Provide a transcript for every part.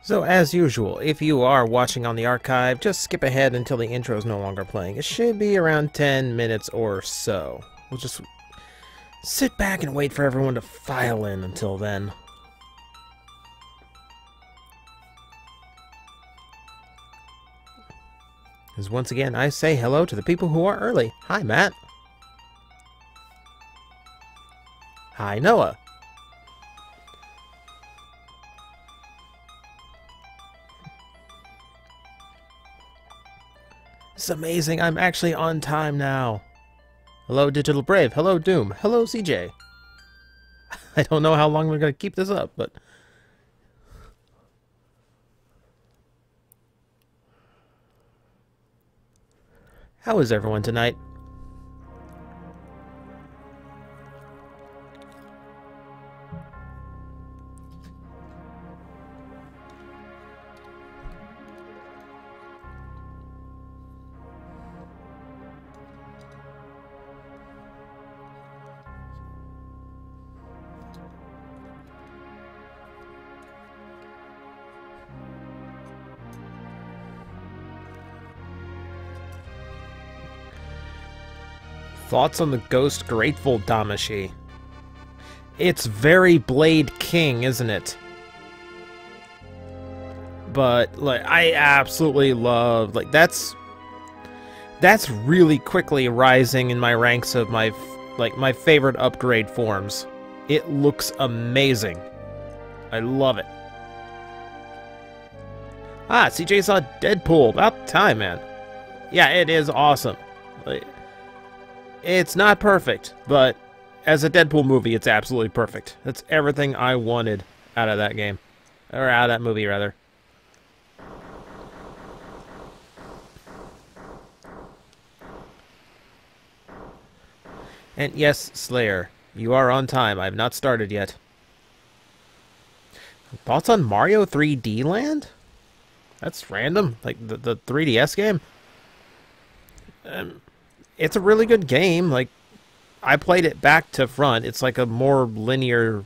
So as usual, if you are watching on the archive, just skip ahead until the intro is no longer playing. It should be around 10 minutes or so. We'll just sit back and wait for everyone to file in until then. As once again, I say hello to the people who are early. Hi, Matt. Hi, Noah. It's amazing, I'm actually on time now. Hello, Digital Brave. Hello, Doom. Hello, CJ. I don't know how long we're going to keep this up, but... How is everyone tonight? Thoughts on the Ghost Grateful Damashi? It's very Blade King, isn't it? But like, I absolutely love that's really quickly rising in my ranks of my favorite upgrade forms. It looks amazing. I love it. Ah, CJ saw Deadpool. About time, man. Yeah, it is awesome. It's not perfect, but as a Deadpool movie, it's absolutely perfect. That's everything I wanted out of that game. Or out of that movie, rather. And yes, Slayer, you are on time. I have not started yet. Thoughts on Mario 3D Land? That's random. Like, the 3DS game? It's a really good game. Like, I played it back to front. It's like a more linear...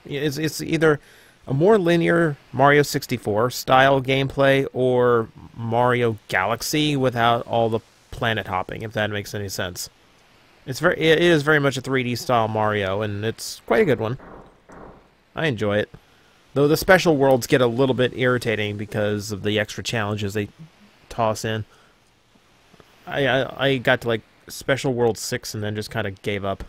It's either a more linear Mario 64 style gameplay or Mario Galaxy without all the planet hopping, if that makes any sense. It is very much a 3D style Mario, and it's quite a good one. I enjoy it. Though the special worlds get a little bit irritating because of the extra challenges they toss in. I got to like Special World 6 and then just kind of gave up.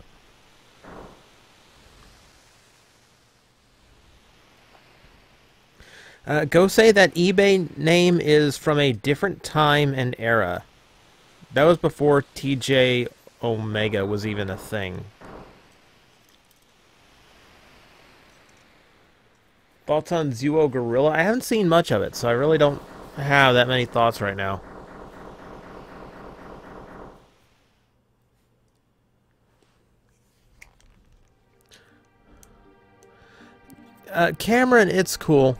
Go say that eBay name is from a different time and era. That was before TJ Omega was even a thing. Thoughts on Zuo Gorilla? I haven't seen much of it, so I really don't have that many thoughts right now. Cameron, it's cool.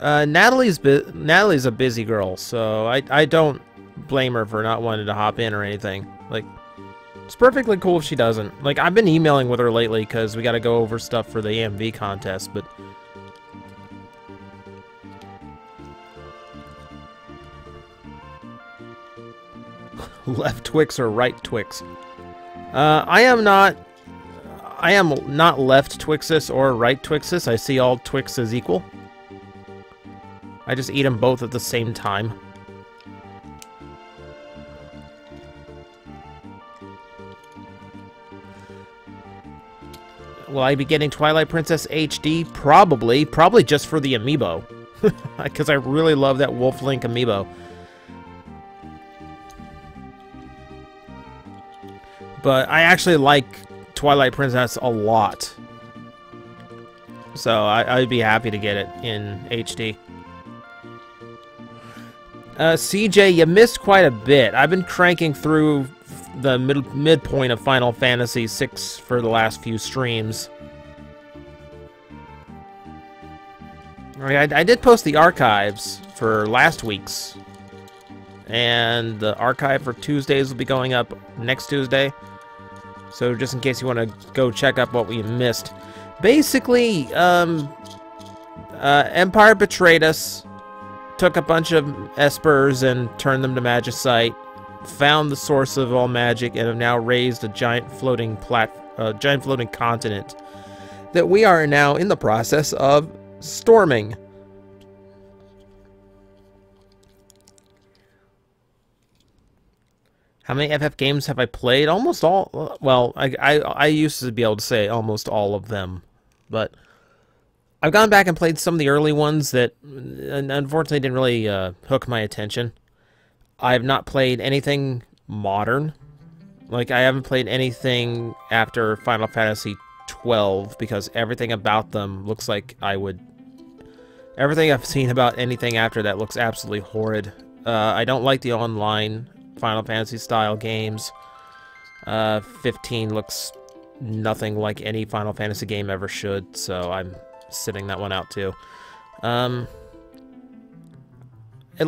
Natalie's a busy girl, so I don't blame her for not wanting to hop in or anything. Like, it's perfectly cool if she doesn't. Like, I've been emailing with her lately because we got to go over stuff for the AMV contest, but... Left Twix or right Twix? I am not left Twixus or right Twixus. I see all Twix as equal. I just eat them both at the same time. Will I be getting Twilight Princess HD? Probably. Probably just for the amiibo. Because I really love that Wolf Link amiibo. But I actually like Twilight Princess a lot. So I'd be happy to get it in HD. CJ, you missed quite a bit. I've been cranking through the midpoint of Final Fantasy VI for the last few streams. I did post the archives for last week's. And the archive for Tuesdays will be going up next Tuesday. So just in case you want to go check up what we missed. Basically, Empire betrayed us, took a bunch of espers and turned them to magicite, found the source of all magic, and have now raised a giant floating continent that we are now in the process of storming. How many FF games have I played? Almost all. Well, I used to be able to say almost all of them, but I've gone back and played some of the early ones that unfortunately didn't really hook my attention. I have not played anything modern. Like, I haven't played anything after Final Fantasy 12 because everything about them looks like I would... Everything I've seen about anything after that looks absolutely horrid. I don't like the online Final Fantasy style games. 15 looks nothing like any Final Fantasy game ever should, so I'm sitting that one out too. At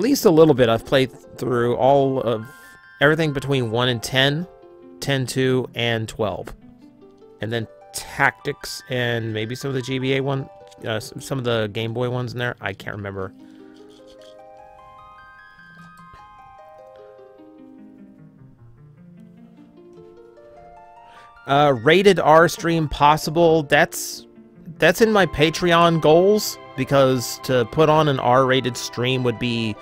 least a little bit. I've played through all of everything between 1 and 10, 10-2, and 12. And then Tactics and maybe some of the GBA one, some of the Game Boy ones in there. I can't remember. Rated R stream possible. That's in my Patreon goals, because to put on an R-rated stream would be...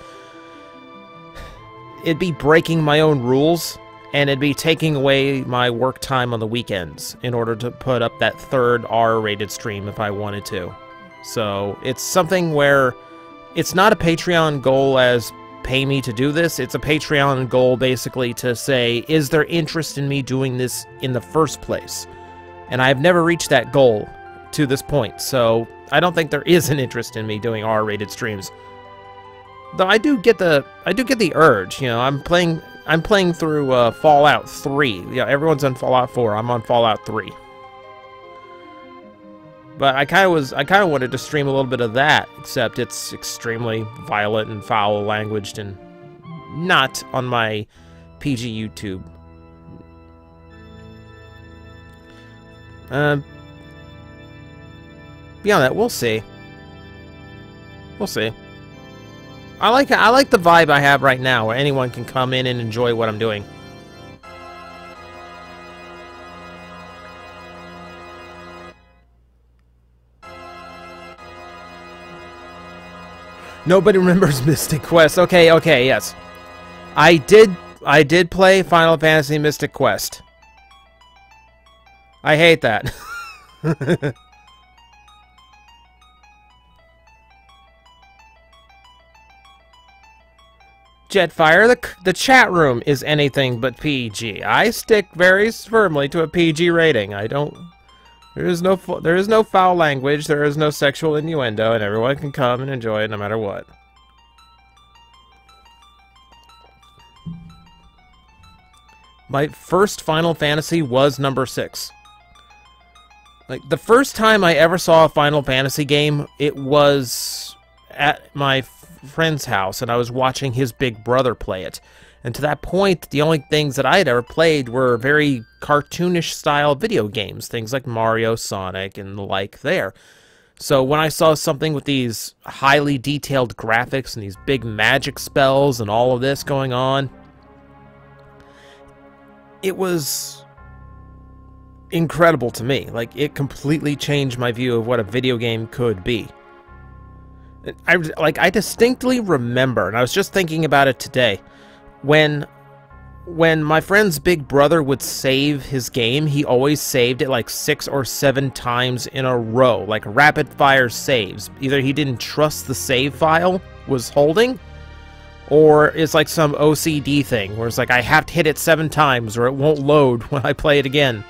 It'd be breaking my own rules, and it'd be taking away my work time on the weekends in order to put up that third R-rated stream if I wanted to. So it's something where it's not a Patreon goal as pay me to do this. It's a Patreon goal basically to say, is there interest in me doing this in the first place? And I've never reached that goal to this point, so I don't think there is an interest in me doing R-rated streams. Though I do get the urge. You know, I'm playing through Fallout 3. Yeah, everyone's on Fallout 4. I'm on Fallout 3. But I kind of wanted to stream a little bit of that, except it's extremely violent and foul languaged and not on my PG YouTube. Beyond that, we'll see. We'll see. I like the vibe I have right now, where anyone can come in and enjoy what I'm doing. Nobody remembers Mystic Quest. Okay, yes. I did play Final Fantasy Mystic Quest. I hate that. Jetfire, the chat room is anything but PG. I stick very firmly to a PG rating. There is no foul language, there is no sexual innuendo, and everyone can come and enjoy it no matter what. My first Final Fantasy was number 6. Like, the first time I ever saw a Final Fantasy game, it was at my friend's house, and I was watching his big brother play it. And to that point, the only things that I had ever played were very cartoonish style video games, things like Mario, Sonic, and the like there. So when I saw something with these highly detailed graphics and these big magic spells and all of this going on, it was incredible to me. Like, it completely changed my view of what a video game could be. I distinctly remember, and I was just thinking about it today, when my friend's big brother would save his game, he always saved it like 6 or 7 times in a row, like rapid fire saves. Either he didn't trust the save file was holding, or it's like some OCD thing, where it's like, I have to hit it 7 times or it won't load when I play it again.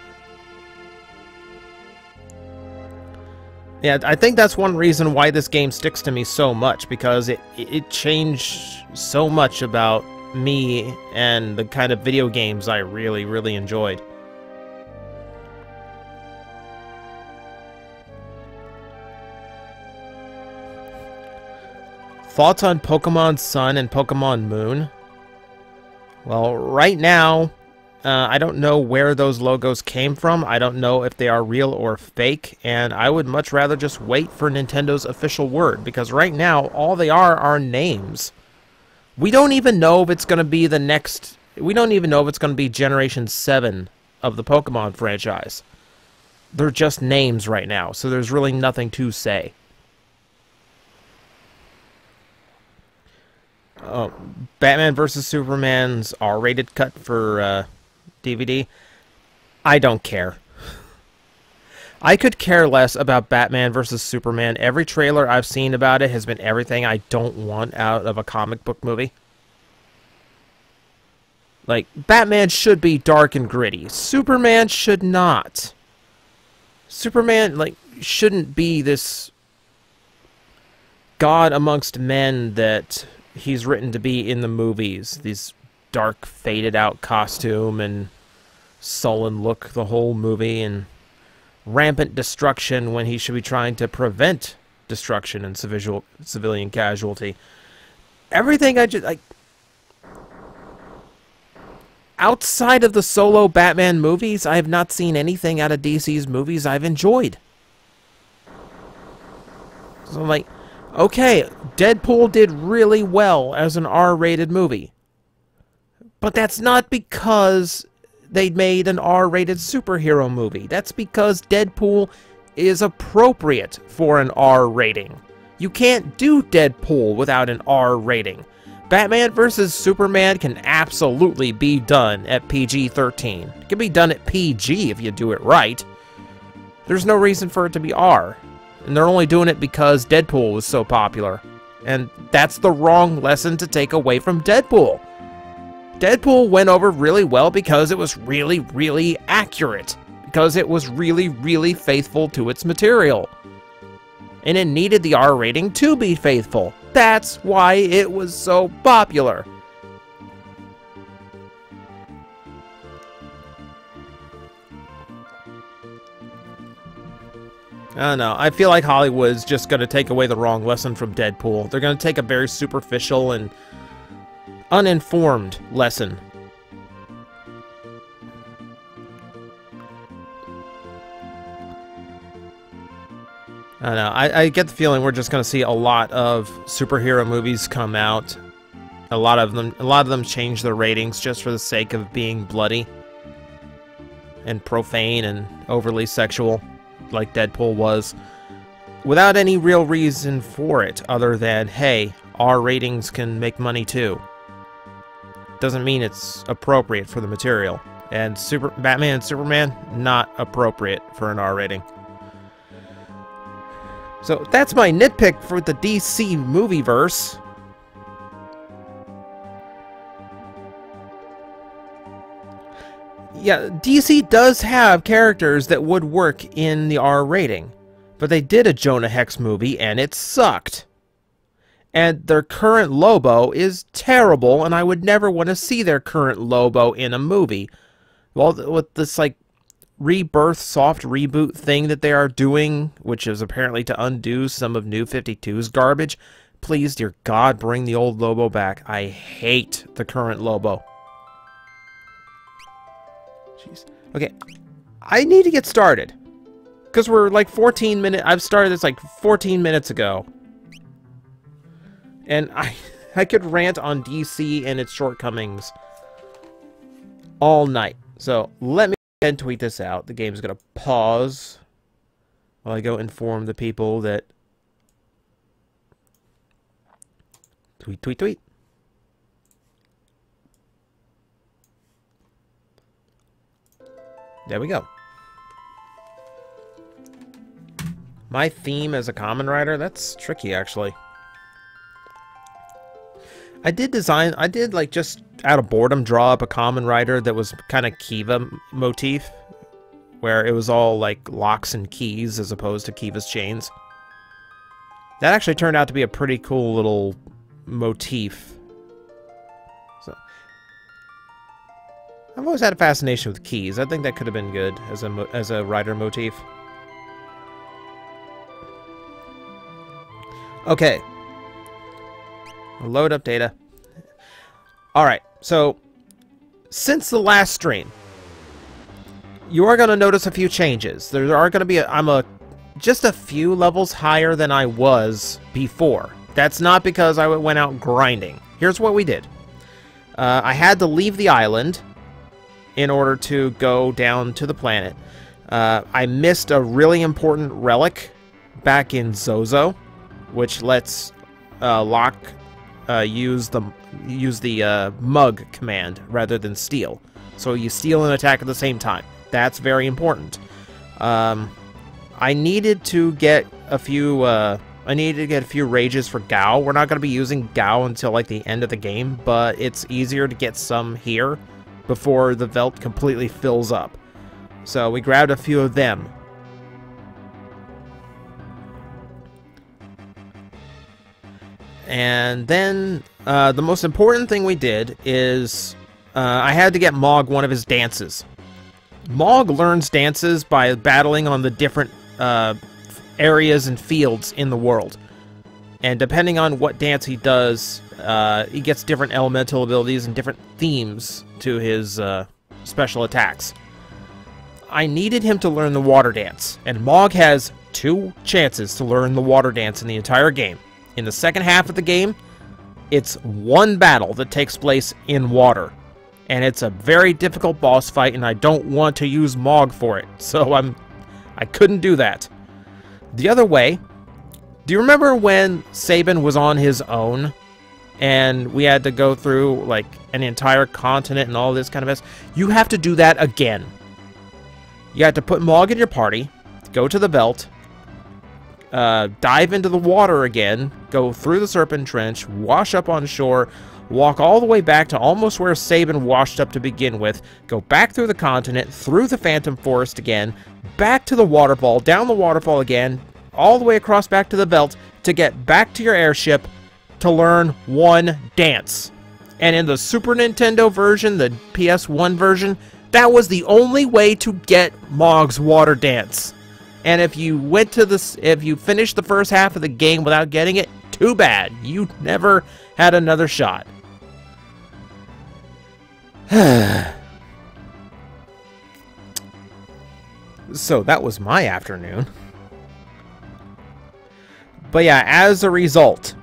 Yeah, I think that's one reason why this game sticks to me so much, because it changed so much about me and the kind of video games I really, really enjoyed. Thoughts on Pokemon Sun and Pokemon Moon? Well, right now, I don't know where those logos came from. I don't know if they are real or fake, and I would much rather just wait for Nintendo's official word, because right now, all they are names. We don't even know if it's going to be the next... We don't even know if it's going to be Generation 7 of the Pokemon franchise. They're just names right now, so there's really nothing to say. Batman vs. Superman's R-rated cut for DVD. I don't care. I could care less about Batman vs. Superman. Every trailer I've seen about it has been everything I don't want out of a comic book movie. Like, Batman should be dark and gritty. Superman should not. Superman, like, shouldn't be this god amongst men that he's written to be in the movies. These dark, faded-out costume and sullen look the whole movie, and rampant destruction when he should be trying to prevent destruction and civilian casualty. Everything I just... like, outside of the solo Batman movies, I have not seen anything out of DC's movies I've enjoyed. So I'm like, okay, Deadpool did really well as an R-rated movie. But that's not because they made an R-rated superhero movie. That's because Deadpool is appropriate for an R rating. You can't do Deadpool without an R rating. Batman vs. Superman can absolutely be done at PG-13. It can be done at PG if you do it right. There's no reason for it to be R. And they're only doing it because Deadpool was so popular. And that's the wrong lesson to take away from Deadpool. Deadpool went over really well because it was really, really accurate. Because it was really, really faithful to its material. And it needed the R rating to be faithful. That's why it was so popular. I don't know. I feel like Hollywood's just going to take away the wrong lesson from Deadpool. They're going to take a very superficial and uninformed lesson. I don't know. I get the feeling we're just going to see a lot of superhero movies come out. A lot of them change their ratings just for the sake of being bloody and profane and overly sexual, like Deadpool was, without any real reason for it other than, hey, R ratings can make money too. Doesn't mean it's appropriate for the material. And Batman and Superman, not appropriate for an R rating. So that's my nitpick for the DC movieverse. Yeah, DC does have characters that would work in the R rating, but they did a Jonah Hex movie and it sucked. And their current Lobo is terrible, and I would never want to see their current Lobo in a movie. Well, with this, like, rebirth, soft reboot thing that they are doing, which is apparently to undo some of New 52's garbage, please, dear God, bring the old Lobo back. I hate the current Lobo. Jeez. Okay, I need to get started. Because we're like 14 minutes... I've started this like 14 minutes ago. And I could rant on DC and its shortcomings all night. So let me go ahead and tweet this out. The game's going to pause while I go inform the people that... Tweet, tweet, tweet. There we go. My theme as a Kamen Rider? That's tricky, actually. I did like just out of boredom draw up a Kamen Rider that was kind of Kiva motif, where it was all like locks and keys as opposed to Kiva's chains. That actually turned out to be a pretty cool little motif. So I've always had a fascination with keys. I think that could have been good as a rider motif. Okay. Load up data. Alright, so since the last stream, you are going to notice a few changes. There are going to be just a few levels higher than I was before. That's not because I went out grinding. Here's what we did. I had to leave the island in order to go down to the planet. I missed a really important relic back in Zozo, which lets Locke use the mug command rather than steal. So you steal and attack at the same time. That's very important. I needed to get a few. I needed to get a few rages for Gao. We're not going to be using Gao until like the end of the game, but it's easier to get some here before the Veld completely fills up. So we grabbed a few of them. And then the most important thing we did is I had to get Mog one of his dances. Mog learns dances by battling on the different areas and fields in the world. And depending on what dance he does, he gets different elemental abilities and different themes to his special attacks. I needed him to learn the water dance, and Mog has 2 chances to learn the water dance in the entire game. In the second half of the game, it's 1 battle that takes place in water. And it's a very difficult boss fight, and I don't want to use Mog for it. So I couldn't do that. The other way, do you remember when Sabin was on his own? And we had to go through, like, an entire continent and all this kind of mess? You have to do that again. You have to put Mog in your party, go to the belt, dive into the water again, go through the Serpent Trench, wash up on shore, walk all the way back to almost where Sabin washed up to begin with, go back through the continent, through the Phantom Forest again, back to the waterfall, down the waterfall again, all the way across back to the belt to get back to your airship to learn 1 dance. And in the Super Nintendo version, the PS1 version, that was the only way to get Mog's water dance. And if you went to this, if you finished the first half of the game without getting it, too bad. You never had another shot. So that was my afternoon. But yeah, as a result,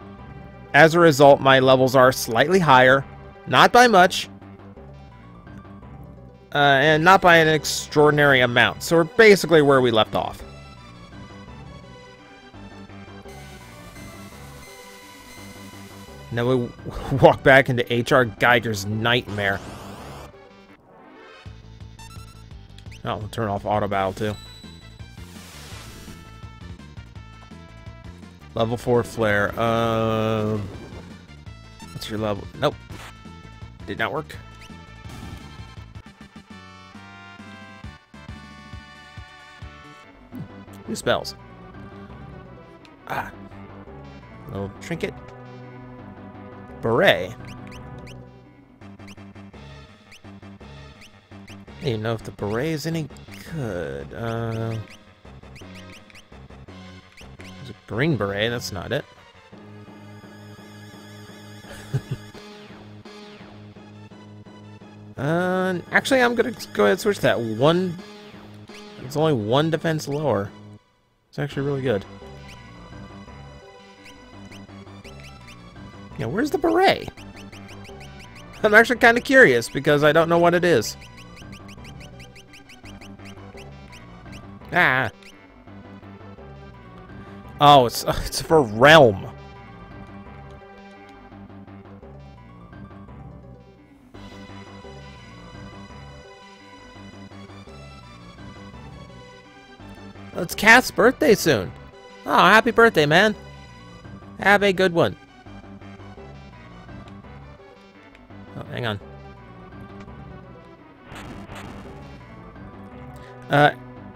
my levels are slightly higher. Not by much. And not by an extraordinary amount. So we're basically where we left off. Now we walk back into H.R. Geiger's nightmare. Oh, we'll turn off auto battle too. Level 4 flare. What's your level? Nope. Did not work. New spells. Ah. Little trinket. Beret. I don't even know if the beret is any good. There's a green beret, that's not it. Actually, I'm gonna go ahead and switch that. It's only 1 defense lower. It's actually really good. Yeah, where's the beret? I'm actually kind of curious because I don't know what it is. Ah. Oh, it's for Realm. It's Kath's birthday soon. Oh, happy birthday, man. Have a good one. Oh, hang on.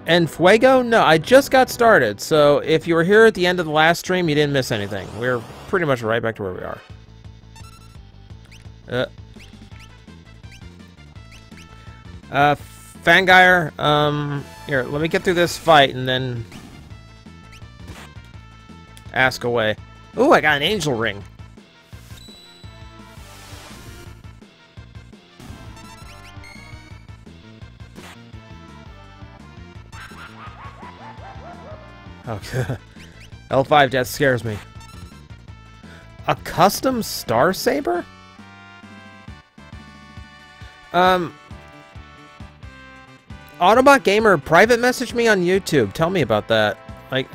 And Fuego? No, I just got started, so if you were here at the end of the last stream, you didn't miss anything. We're pretty much right back to where we are. Fangire, here, let me get through this fight and then ask away. Ooh, I got an angel ring. Okay. L5 death scares me. A custom Star Saber? Autobot Gamer, private message me on YouTube. Tell me about that. Like,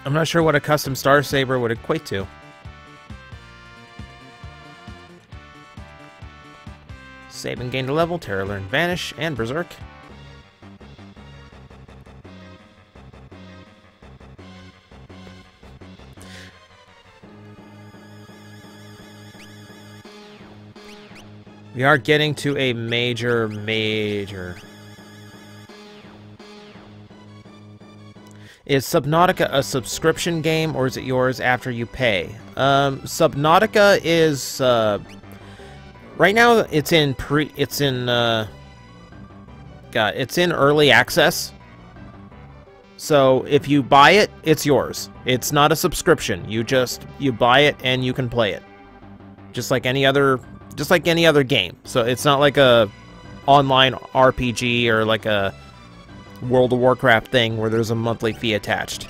I'm not sure what a custom Star Saber would equate to. Save and gain a level, Terror Learn Vanish, and Berserk. We are getting to a major... Is Subnautica a subscription game, or is it yours after you pay? Subnautica is... right now, it's in early access. So, if you buy it, it's yours. It's not a subscription. You buy it and you can play it. Just like any other game. So it's not like a online RPG or like a World of Warcraft thing where there's a monthly fee attached.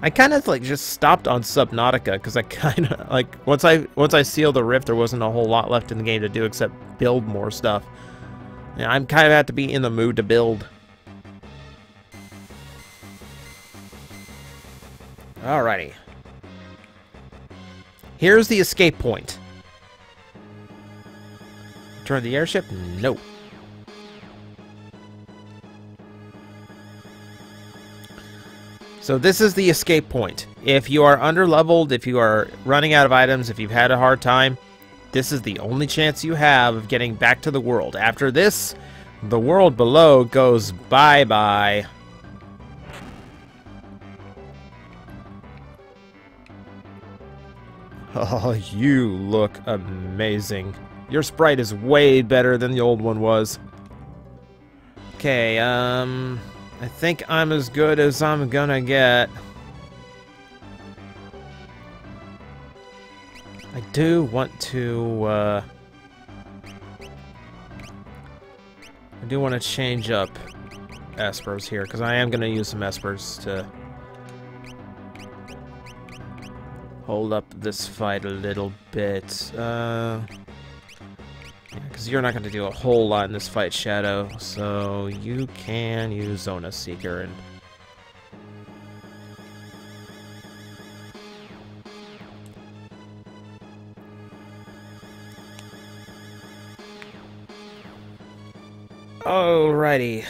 I kind of like just stopped on Subnautica because I kind of like once I sealed the rift, there wasn't a whole lot left in the game to do except build more stuff. Yeah, I'm kind of have to be in the mood to build. Alrighty. Here's the escape point. Turn the airship? No. So this is the escape point. If you are underleveled, if you are running out of items, if you've had a hard time, this is the only chance you have of getting back to the world. After this, the world below goes bye-bye. Oh, you look amazing. Your sprite is way better than the old one was. Okay, I think I'm as good as I'm gonna get. I do want to, change up espers here, because I am gonna use some espers to hold up this fight a little bit. Yeah, because you're not going to do a whole lot in this fight, Shadow. So you can use Zona Seeker and... Alrighty.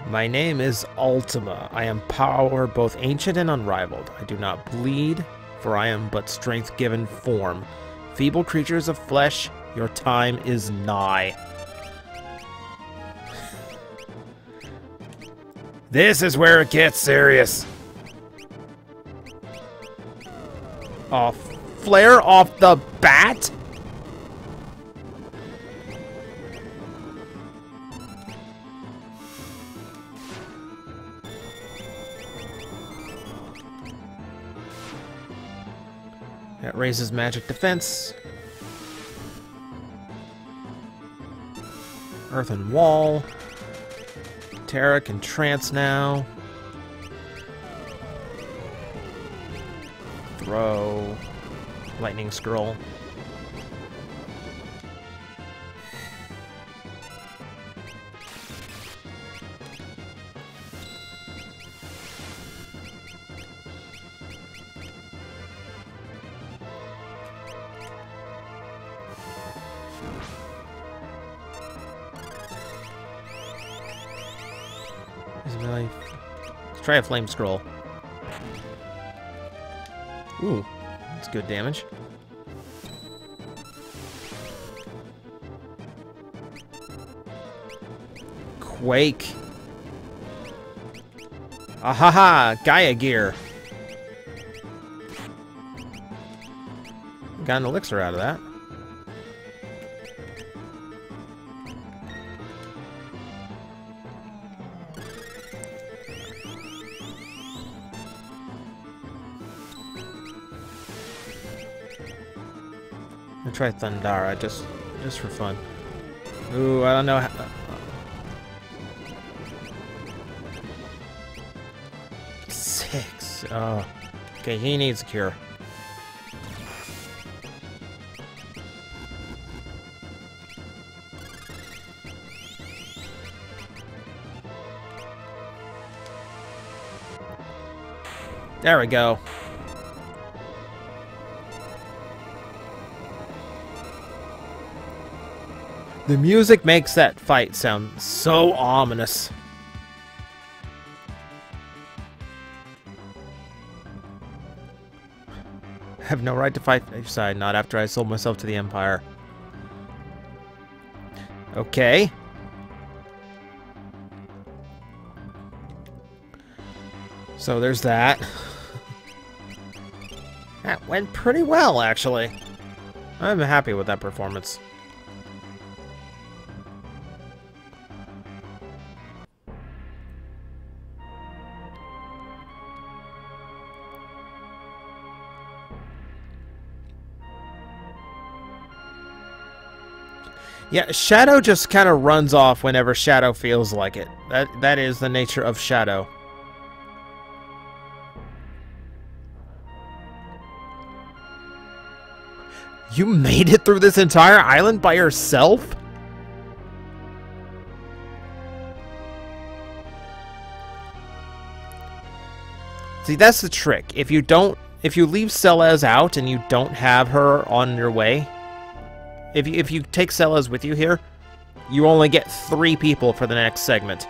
My name is Ultima. I am power both ancient and unrivaled. I do not bleed, for I am but strength given form. Feeble creatures of flesh, your time is nigh. This is where it gets serious. Oh, flare off the bat? That raises magic defense. Earthen wall. Terra can trance now. Throw. Lightning scroll. Let's try a flame scroll. Ooh, that's good damage. Quake. Ahaha, Gaia gear. Got an elixir out of that. try Thundara just for fun. Ooh, I don't know how... 6. Oh. Okay, he needs a cure. There we go. The music makes that fight sound so ominous. I have no right to fight your side, not after I sold myself to the Empire. Okay. So there's that. That went pretty well, actually. I'm happy with that performance. Yeah, Shadow just kind of runs off whenever Shadow feels like it. That is the nature of Shadow. You made it through this entire island by yourself? See, that's the trick. If you leave Celeste out and you don't have her on your way, if you take Celeste with you here, you only get 3 people for the next segment.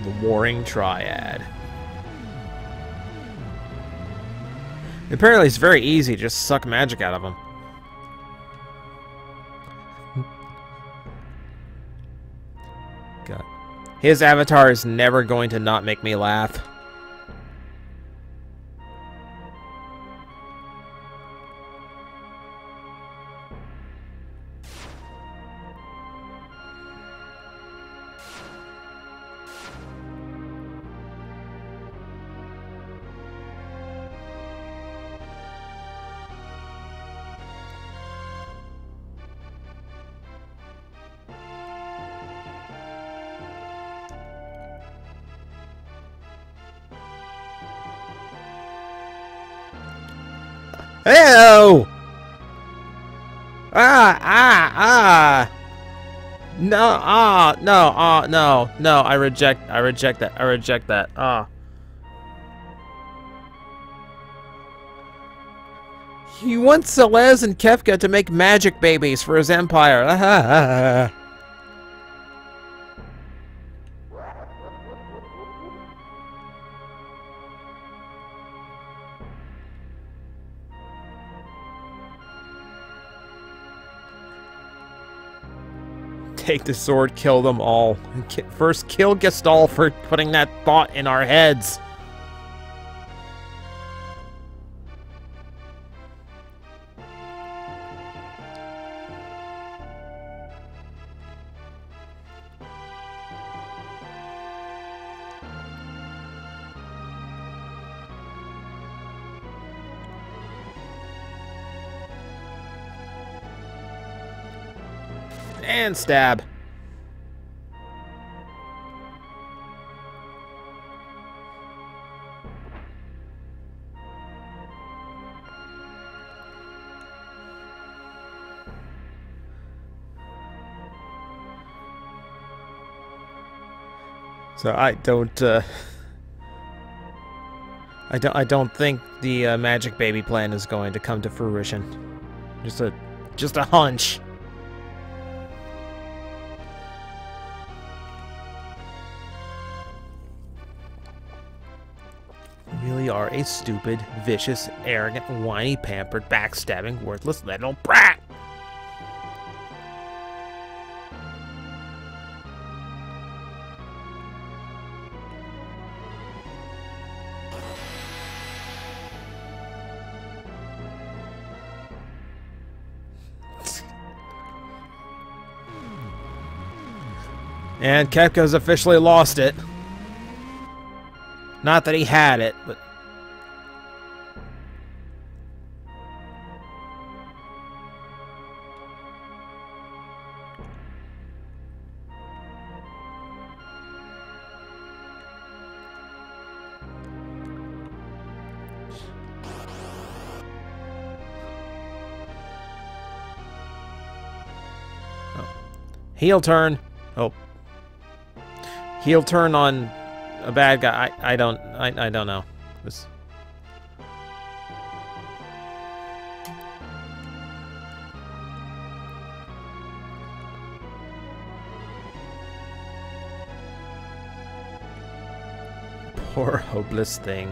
The Warring Triad. Apparently it's very easy to just suck magic out of them. God. His avatar is never going to not make me laugh. Ew! No, no, I reject that. He wants Celeste and Kefka to make magic babies for his empire. Take the sword, kill them all. First, kill Gestalt for putting that thought in our heads. And stab. So I don't think the magic baby plan is going to come to fruition. Just a hunch. You really are a stupid, vicious, arrogant, whiny, pampered, backstabbing, worthless little brat. And Kefka's officially lost it. Not that he had it, but Heel turn. Oh. Heel turn on a bad guy. I don't know. This... Poor hopeless thing.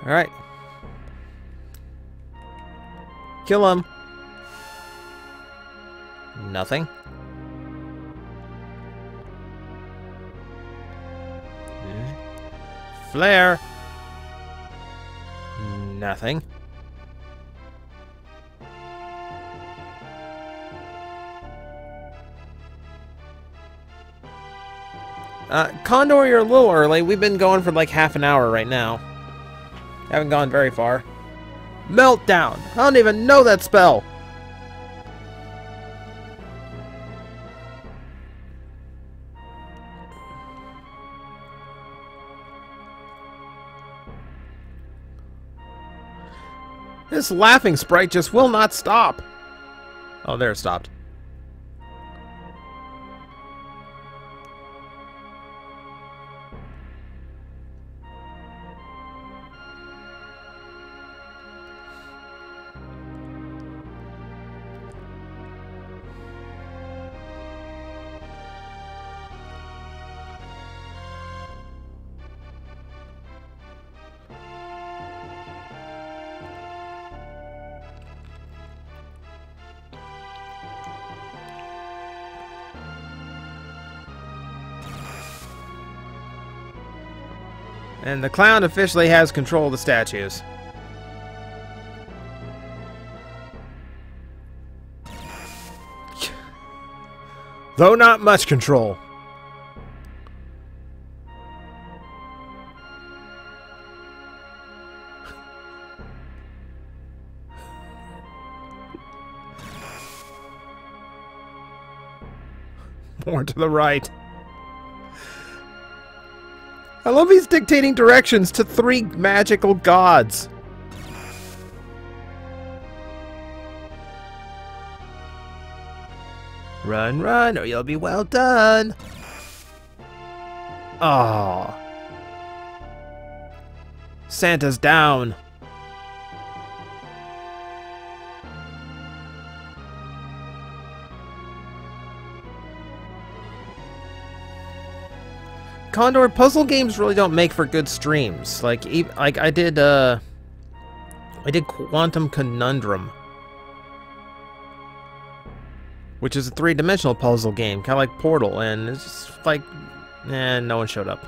All right. Kill him. Nothing. Flare. Nothing. Condor, you're a little early. We've been going for like half an hour right now. Haven't gone very far. Meltdown! I don't even know that spell! This laughing sprite just will not stop. Oh, there it stopped. And the clown officially has control of the statues. Though not much control. More to the right. I love he's dictating directions to 3 magical gods. Run, run, or you'll be well done. Oh. Santa's down. Condor, puzzle games really don't make for good streams. Like I did Quantum Conundrum, which is a 3-dimensional puzzle game, kind of like Portal, and it's just like, no one showed up.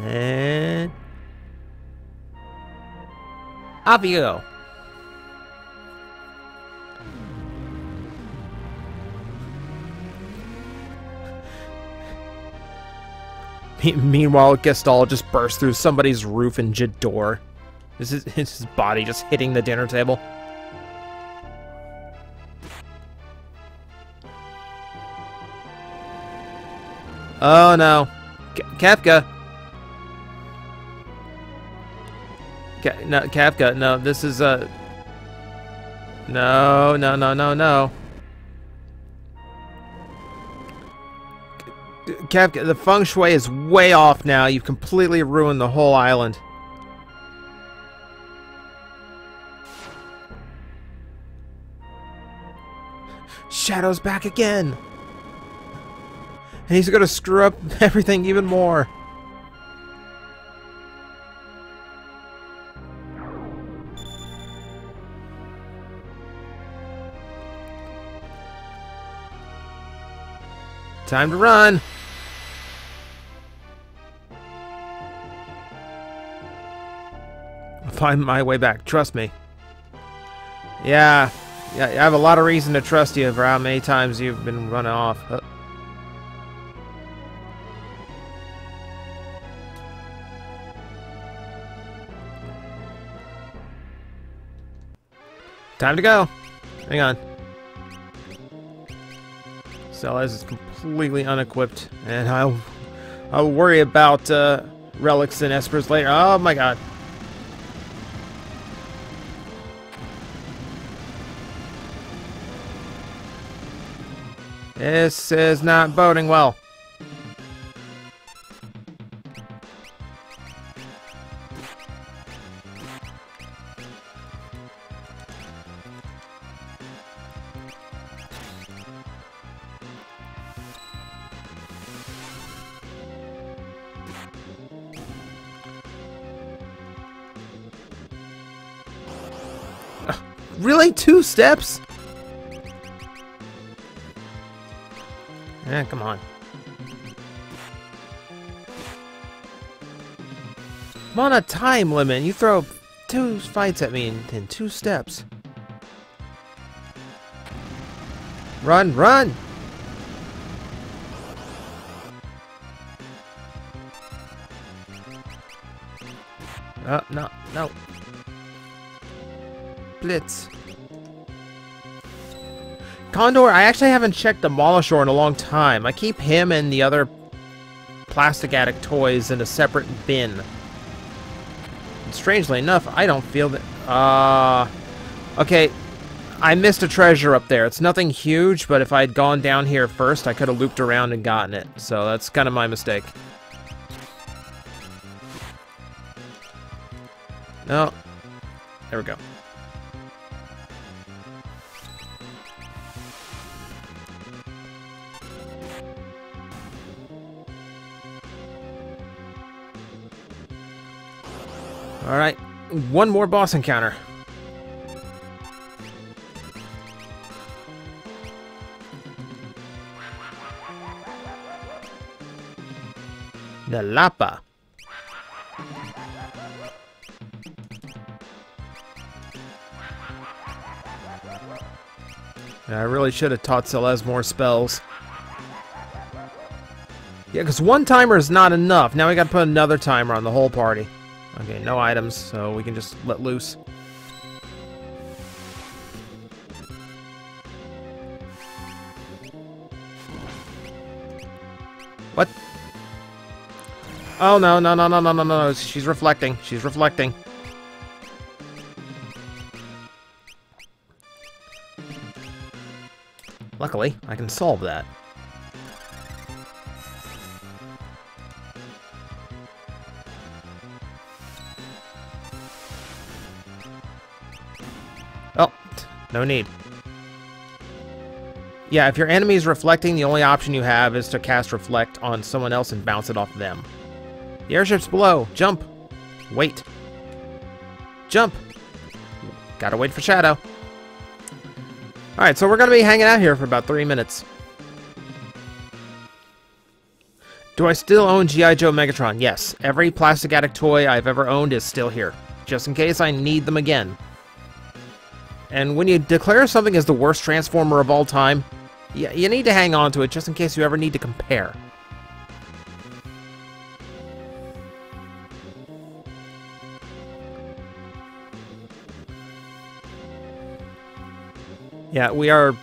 And off you go. Meanwhile, Gestalt just burst through somebody's roof in Jador. This is his body just hitting the dinner table. Oh no. Kafka. No, Kafka, no, this is no. Kafka, the feng shui is way off now. You've completely ruined the whole island. Shadow's back again. And he's gonna screw up everything even more. Time to run. I'll find my way back, trust me. Yeah, I have a lot of reason to trust you for how many times you've been running off. Time to go. Hang on. Celes is completely unequipped, and I'll worry about relics and espers later. Oh my god. This is not boding well. Really? 2 steps? Come on. I'm on a time limit. You throw 2 fights at me in 2 steps. Run, run! No, no. Blitz. Condor, I actually haven't checked Demolisher in a long time. I keep him and the other Plastic Addict toys in a separate bin. And strangely enough, I don't feel that... Okay, I missed a treasure up there. It's nothing huge, but if I had gone down here first, I could have looped around and gotten it. So that's kind of my mistake. No. There we go. Alright, one more boss encounter. The Lapa. I really should have taught Celes more spells. Yeah, because 1 timer is not enough. Now we gotta put another timer on the whole party. Okay, no items, so we can just let loose. What? Oh, no, no, no, no, no, no, no. She's reflecting. She's reflecting. Luckily, I can solve that. Oh, no need. Yeah, if your enemy is reflecting, the only option you have is to cast Reflect on someone else and bounce it off them. The airship's below. Jump. Wait. Jump. Gotta wait for Shadow. Alright, so we're gonna be hanging out here for about 3 minutes. Do I still own G.I. Joe Megatron? Yes. Every Plastic Addict toy I've ever owned is still here, just in case I need them again. And when you declare something as the worst Transformer of all time, you need to hang on to it just in case you ever need to compare. Yeah, we are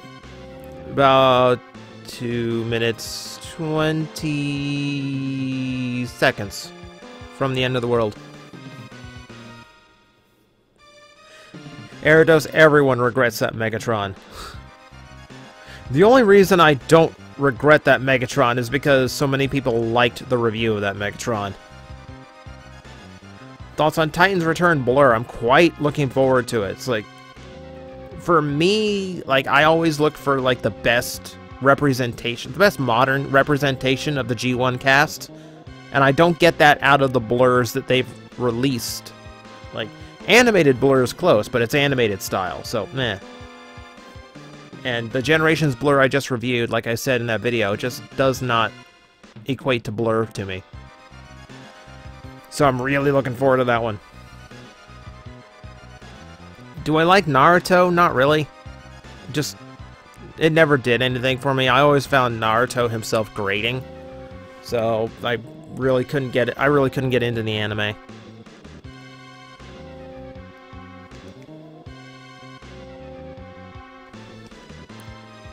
about 2 minutes, 20 seconds from the end of the world. Eridos, everyone regrets that Megatron. The only reason I don't regret that Megatron is because so many people liked the review of that Megatron. Thoughts on Titan's Return Blur? I'm quite looking forward to it. It's like, for me, like, I always look for, like, the best representation, the best modern representation of the G1 cast, and I don't get that out of the blurs that they've released. Like, animated Blur is close, but it's animated style, so meh. And the Generations Blur I just reviewed, like I said in that video, just does not equate to Blur to me. So I'm really looking forward to that one. Do I like Naruto? Not really. Just, it never did anything for me. I always found Naruto himself grating. So I really couldn't get it. I really couldn't get into the anime.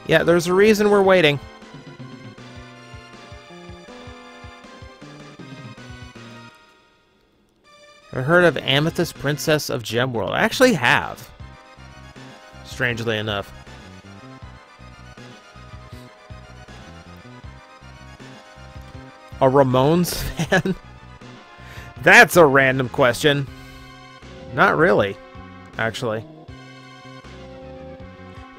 Yeah, there's a reason we're waiting. I heard of Amethyst Princess of Gemworld. I actually have. Strangely enough. A Ramones fan? That's a random question. Not really, actually.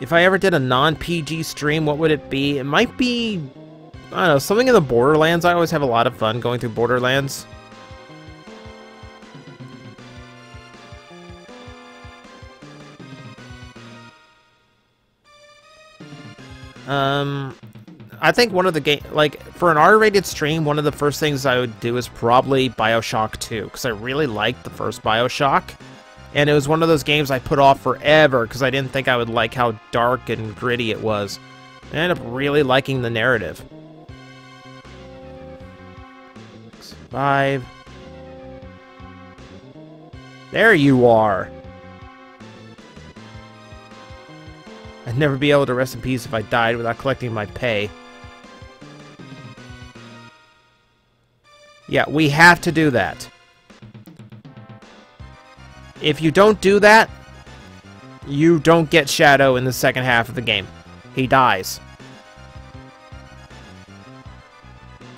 If I ever did a non-PG stream, what would it be? It might be, I don't know, something in the Borderlands. I always have a lot of fun going through Borderlands. I think one of the like, for an R-rated stream, one of the first things I would do is probably BioShock 2, because I really liked the first BioShock, and it was one of those games I put off forever, because I didn't think I would like how dark and gritty it was. I ended up really liking the narrative. 5. There you are! I'd never be able to rest in peace if I died without collecting my pay. Yeah, we have to do that. If you don't do that, you don't get Shadow in the second half of the game. He dies.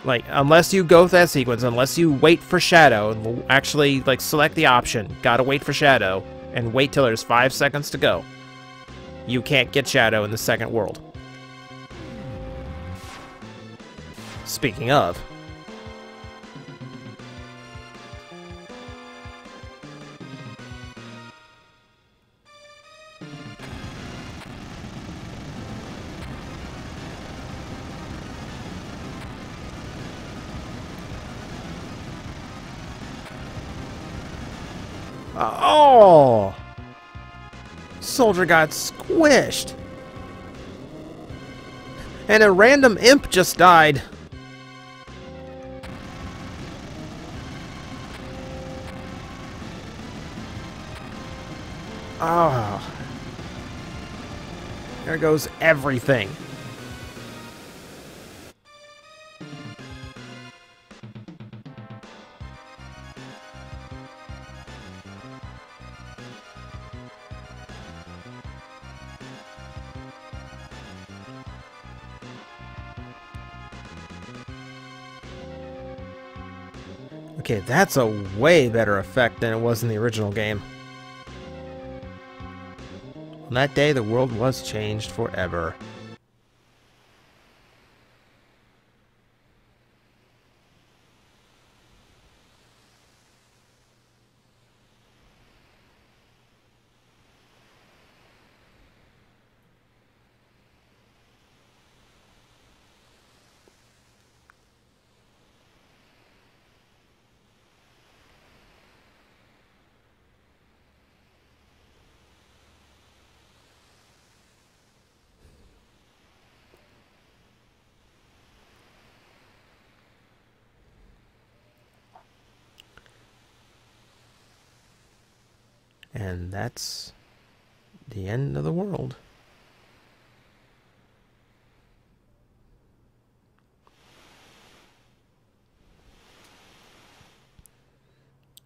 Like, unless you go through that sequence, unless you wait for Shadow, and actually, like, select the option, gotta wait for Shadow, and wait till there's 5 seconds to go, you can't get Shadow in the second world. Speaking of... oh! Soldier got squished. And a random imp just died. Oh. There goes everything. Okay, that's a way better effect than it was in the original game. On that day, the world was changed forever. And that's the end of the world.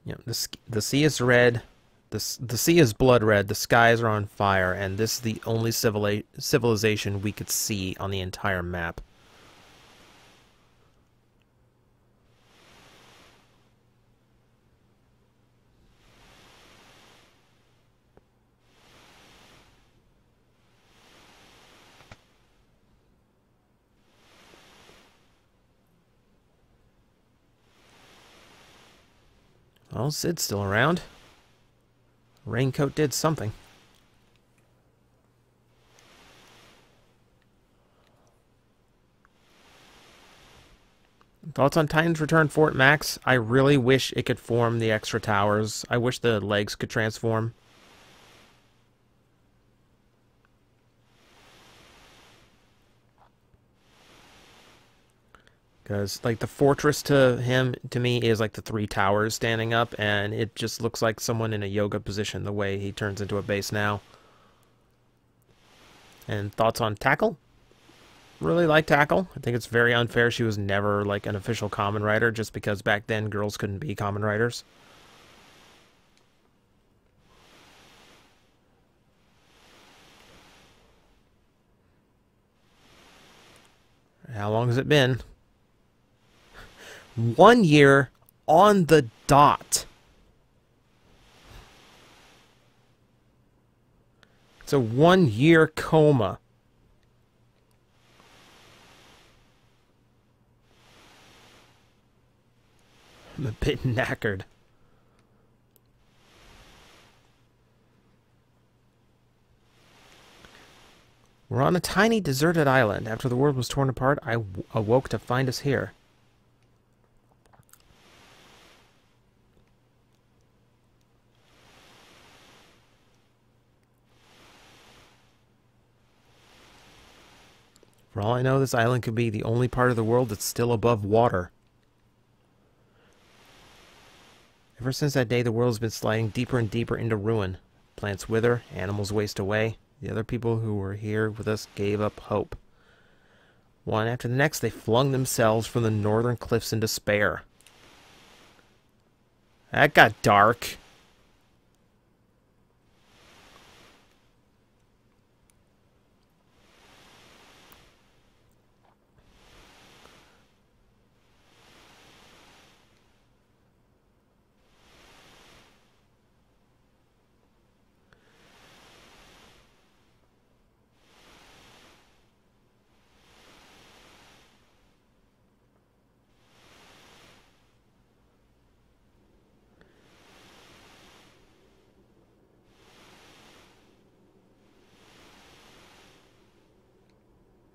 Yeah, the sea is red. The sea is blood red. The skies are on fire, and this is the only civilization we could see on the entire map. Well, Sid's still around. Raincoat did something. Thoughts on Titan's Return Fort Max? I really wish it could form the extra towers. I wish the legs could transform. Because, like, the fortress to me, is like the 3 towers standing up, and it just looks like someone in a yoga position the way he turns into a base now. And thoughts on Tackle? really like Tackle. I think it's very unfair she was never like an official Kamen Rider just because back then girls couldn't be Kamen Riders. How long has it been? 1 year on the dot. It's a 1 year coma. I'm a bit knackered. We're on a tiny deserted island. After the world was torn apart, I awoke to find us here. For all I know, this island could be the only part of the world that's still above water. Ever since that day, the world has been sliding deeper and deeper into ruin. Plants wither, animals waste away. The other people who were here with us gave up hope. One after the next, they flung themselves from the northern cliffs in despair. That got dark.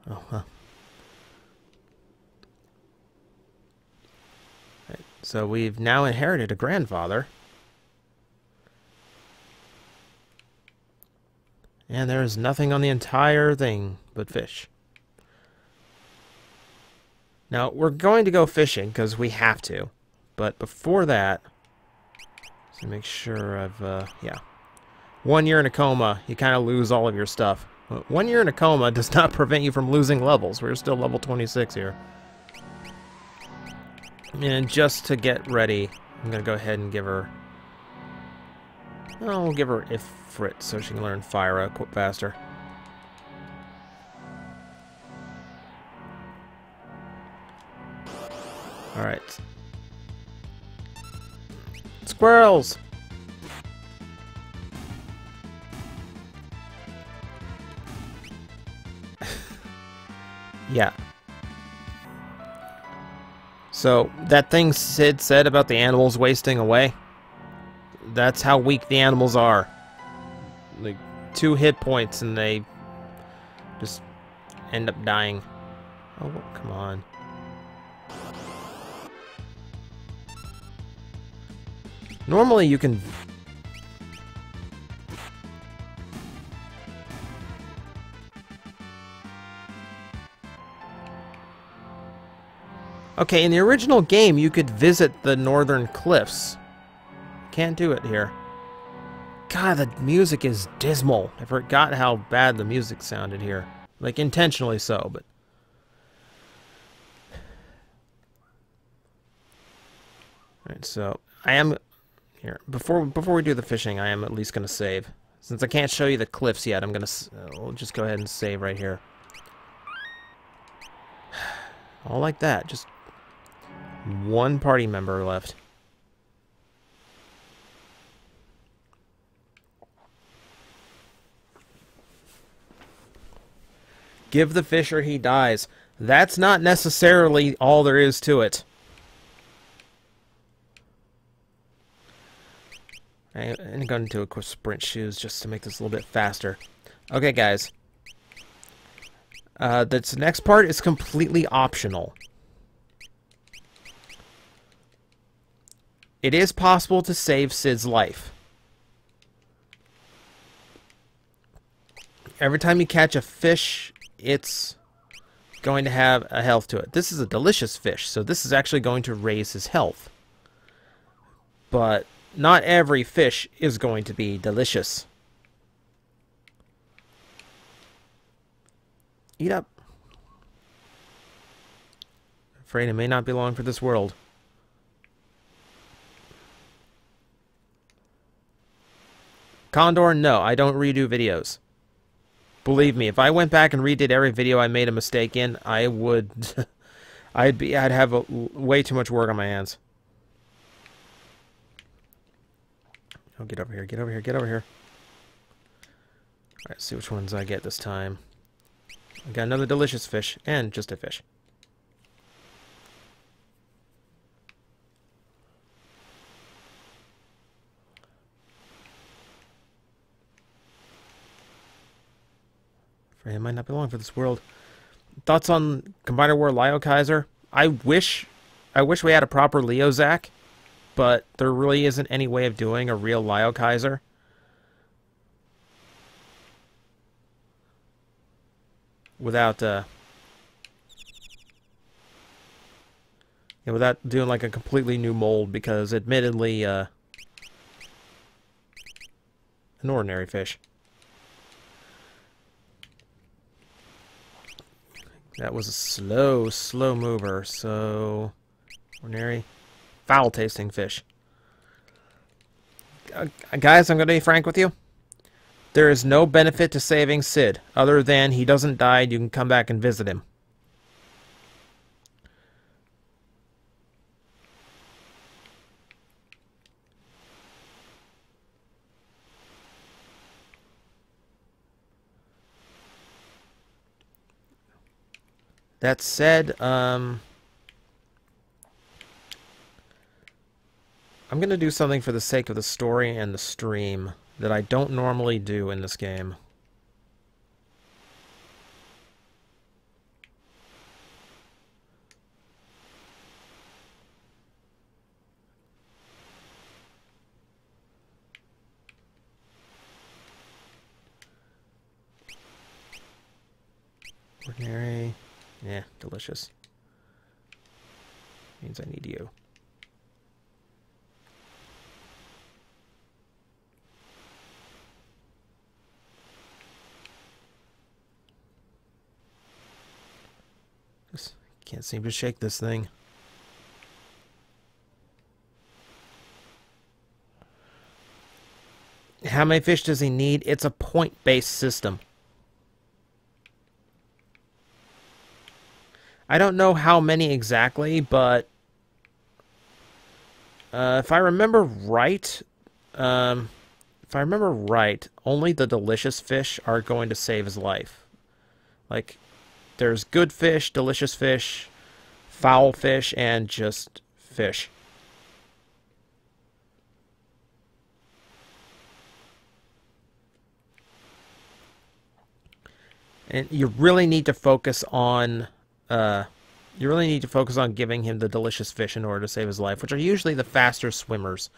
Oh, huh. Right. So we've now inherited a grandfather. And there's nothing on the entire thing but fish. Now, we're going to go fishing because we have to. But before that, to make sure I've, yeah. 1 year in a coma, you kind of lose all of your stuff. 1 year in a coma does not prevent you from losing levels. We're still level 26 here. And just to get ready, I'm going to go ahead and give her... Oh, we'll give her Ifrit so she can learn Fire faster. Alright. Squirrels! Yeah. So, that thing Sid said about the animals wasting away, that's how weak the animals are. Like, 2 hit points and they just end up dying. Oh, come on. Normally you can... Okay, in the original game, you could visit the northern cliffs. Can't do it here. God, the music is dismal. I forgot how bad the music sounded here. Like, intentionally so, but... Alright, so, I am... Here, before we do the fishing, I am at least going to save. Since I can't show you the cliffs yet, I'm going to... we'll just go ahead and save right here. All like that, just... 1 party member left. Give the fish or he dies. That's not necessarily all there is to it. I'm going to do a quick sprint shoes just to make this a little bit faster. Okay, guys. This next part is completely optional. It is possible to save Sid's life. Every time you catch a fish, it's going to have a health to it. This is a delicious fish, so this is actually going to raise his health. But not every fish is going to be delicious. Eat up. Afraid it may not be long for this world. Condor, no, I don't redo videos. Believe me, if I went back and redid every video I made a mistake in, I would... I'd have way too much work on my hands. Oh, get over here, get over here, get over here. Alright, see which ones I get this time. I got another delicious fish, and just a fish. It might not be long for this world. Thoughts on Combiner War Leo Kaiser? I wish we had a proper Leozak, but there really isn't any way of doing a real Leo Kaiser. Without without doing like a completely new mold, because admittedly an ordinary fish. That was a slow mover, so... ordinary. Foul-tasting fish. Guys, I'm going to be frank with you. There is no benefit to saving Sid, other than he doesn't die and you can come back and visit him. That said, I'm going to do something for the sake of the story and the stream that I don't normally do in this game. Ordinary. Yeah, delicious. Means I need you. Just can't seem to shake this thing. How many fish does he need? It's a point-based system. I don't know how many exactly, but if I remember right, only the delicious fish are going to save his life. Like, there's good fish, delicious fish, foul fish, and just fish. And you really need to focus on giving him the delicious fish in order to save his life, which are usually the faster swimmers.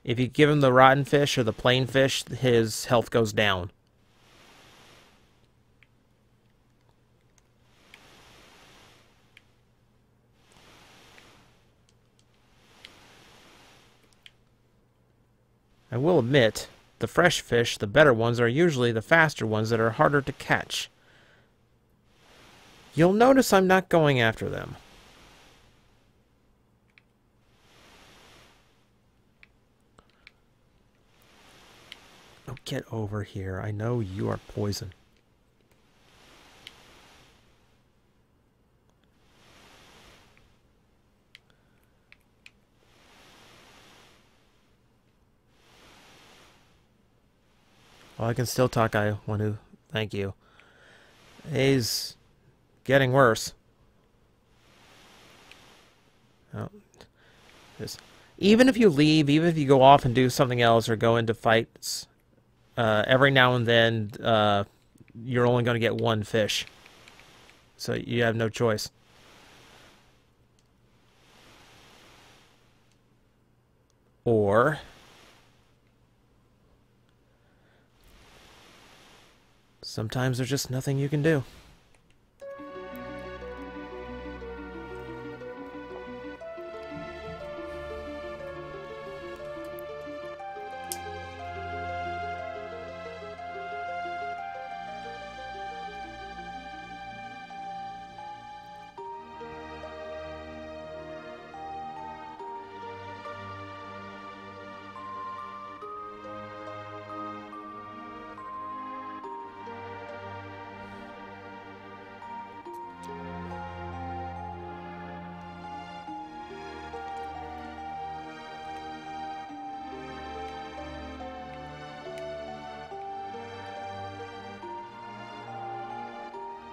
If you give him the rotten fish or the plain fish, his health goes down. I will admit, the fresh fish, the better ones, are usually the faster ones that are harder to catch. You'll notice I'm not going after them. Oh, get over here. I know you are poison. Well, I can still talk. I want to thank you. He's getting worse. Oh, even if you leave, even if you go off and do something else or go into fights, every now and then you're only going to get one fish. So you have no choice. Or sometimes there's just nothing you can do.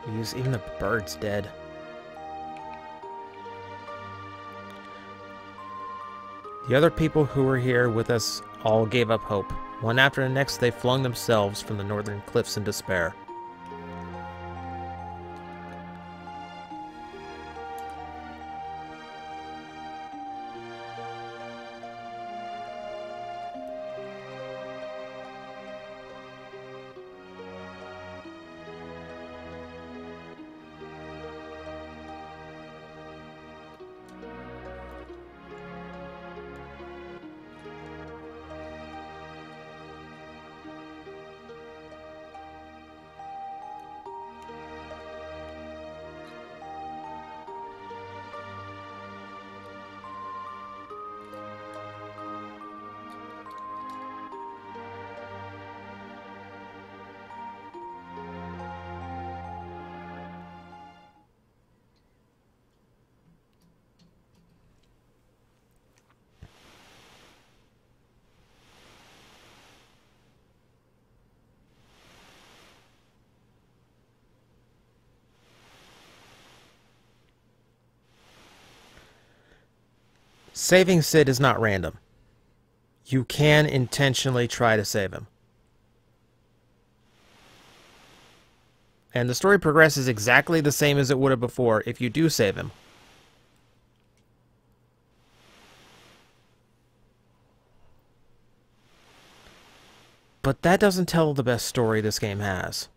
Even the bird's dead. The other people who were here with us all gave up hope. One after the next, they flung themselves from the northern cliffs in despair. Saving Sid is not random. You can intentionally try to save him. And the story progresses exactly the same as it would have before if you do save him. But that doesn't tell the best story this game has.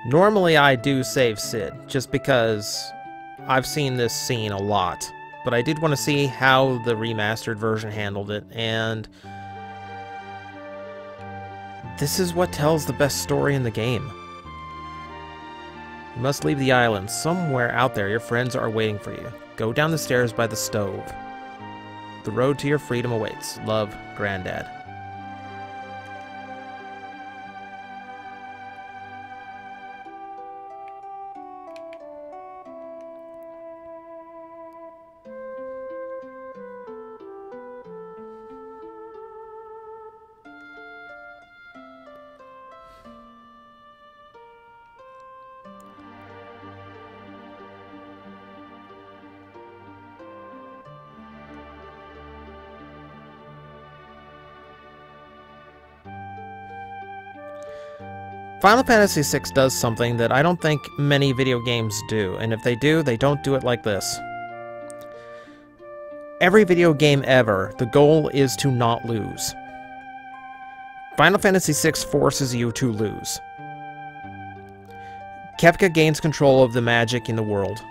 Normally I do save Sid, just because I've seen this scene a lot. But I did want to see how the remastered version handled it, and this is what tells the best story in the game. You must leave the island. Somewhere out there your friends are waiting for you. Go down the stairs by the stove. The road to your freedom awaits. Love, Granddad. Final Fantasy VI does something that I don't think many video games do, and if they do, they don't do it like this. Every video game ever, the goal is to not lose. Final Fantasy VI forces you to lose. Kefka gains control of the magic in the world,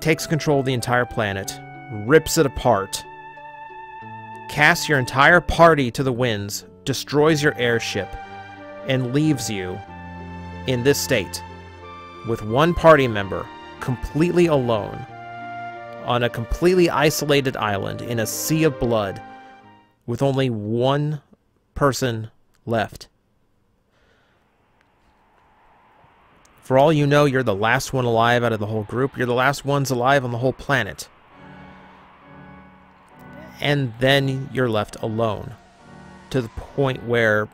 takes control of the entire planet, rips it apart, casts your entire party to the winds, destroys your airship, and leaves you in this state with one party member completely alone on a completely isolated island in a sea of blood with only one person left. For all you know, you're the last one alive out of the whole group. You're the last ones alive on the whole planet. And then you're left alone to the point where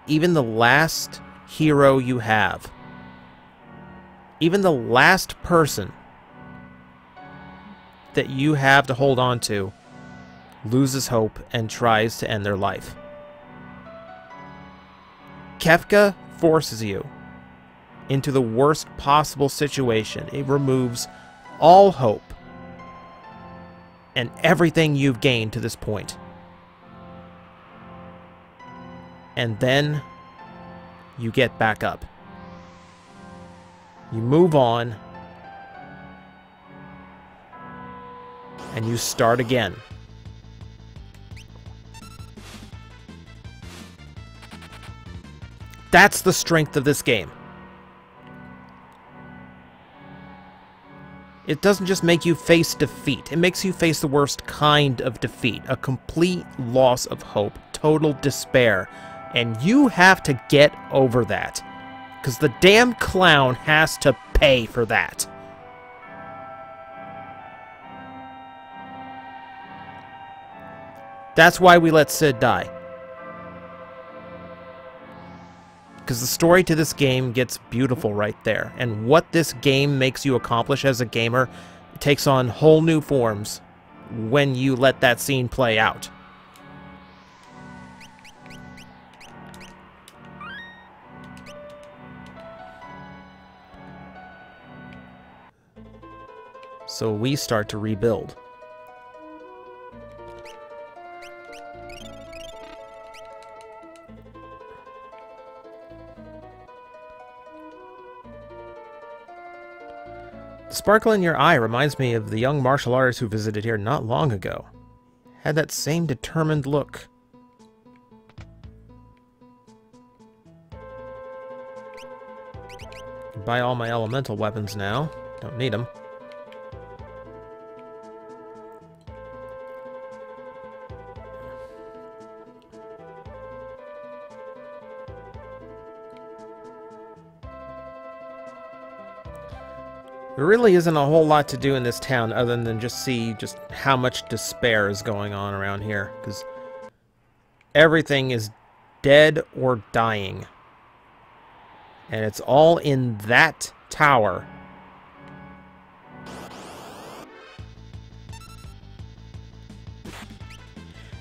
even the last hero you have, even the last person that you have to hold on to, loses hope and tries to end their life. Kefka forces you into the worst possible situation. It removes all hope and everything you've gained to this point. And then you get back up. You move on. And you start again. That's the strength of this game. It doesn't just make you face defeat. It makes you face the worst kind of defeat. A complete loss of hope. Total despair. And you have to get over that. Because the damn clown has to pay for that. That's why we let Sid die. Because the story to this game gets beautiful right there. And what this game makes you accomplish as a gamer takes on whole new forms when you let that scene play out. So we start to rebuild. The sparkle in your eye reminds me of the young martial artist who visited here not long ago. Had that same determined look. Buy all my elemental weapons now. Don't need them. There really isn't a whole lot to do in this town other than just see just how much despair is going on around here. Because everything is dead or dying. And it's all in that tower.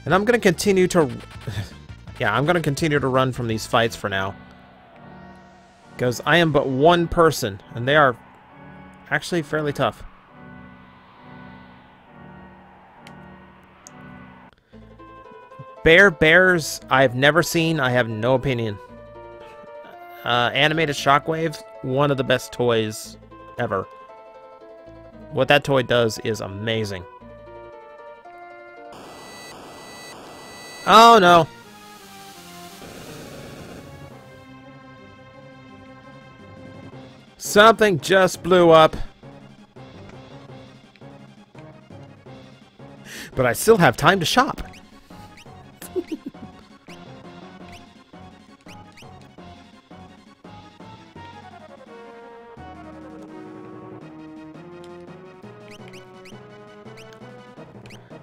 And I'm going to continue to... yeah, I'm going to continue to run from these fights for now. Because I am but one person, and they are actually fairly tough. Bears I've never seen. I have no opinion. Animated Shockwave, one of the best toys ever. What that toy does is amazing. Oh no. Something just blew up. But I still have time to shop.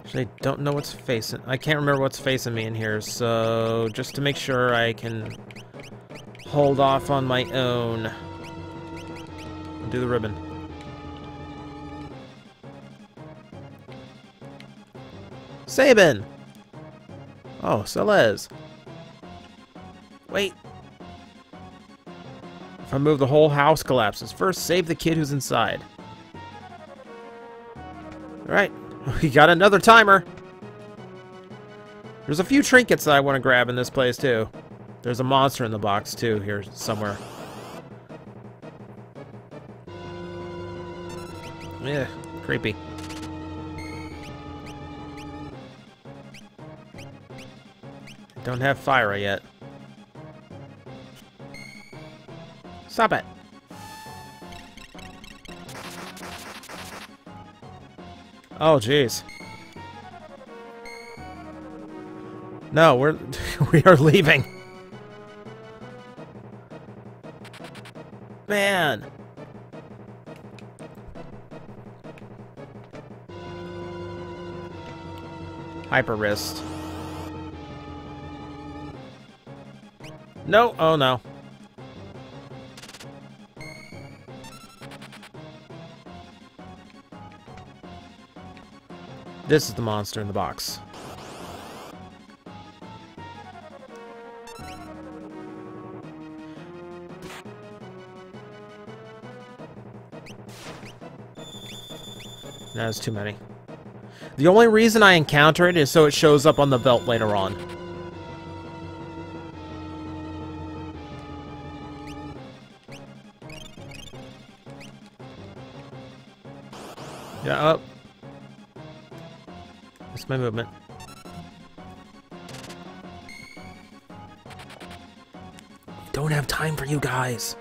Actually, I don't know what's facing... I can't remember what's facing me in here, so just to make sure I can hold off on my own. Do the ribbon. Sabin! Oh, Celez. Wait. If I move, the whole house collapses. First, save the kid who's inside. Alright. We got another timer. There's a few trinkets that I want to grab in this place, too. There's a monster in the box, too, here somewhere. Yeah, creepy. Don't have fire yet. Stop it. Oh, jeez. No, we are leaving. Man. Hyper wrist. No, oh no. This is the monster in the box. That's too many. The only reason I encounter it is so it shows up on the belt later on. Yeah, up. That's my movement. Don't have time for you guys.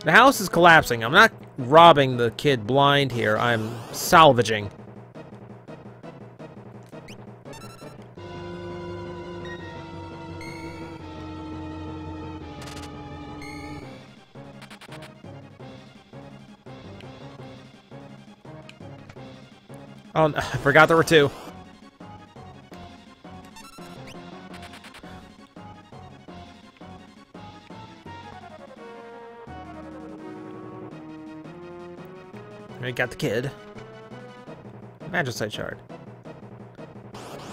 The house is collapsing. I'm not robbing the kid blind here. I'm salvaging. Oh, I forgot there were two. I got the kid. Magicite shard.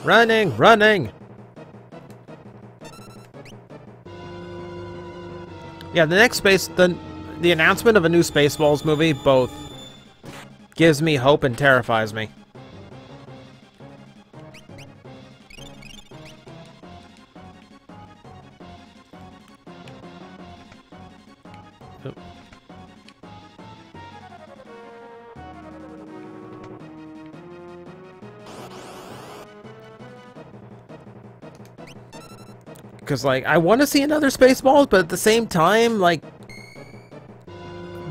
Running, running! Yeah, the next the announcement of a new Spaceballs movie both gives me hope and terrifies me. Because, like, I want to see another Spaceballs, but at the same time, like,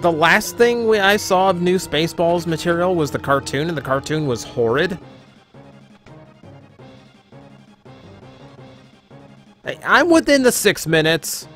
the last thing I saw of new Spaceballs material was the cartoon, and the cartoon was horrid. Hey, I'm within the 6 minutes.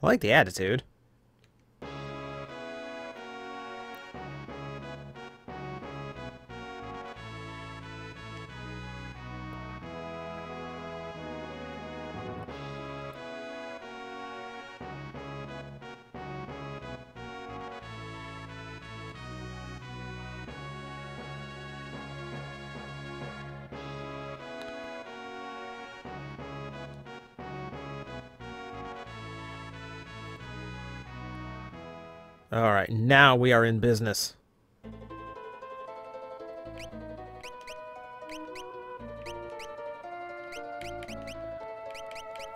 I like the attitude. Alright, now we are in business.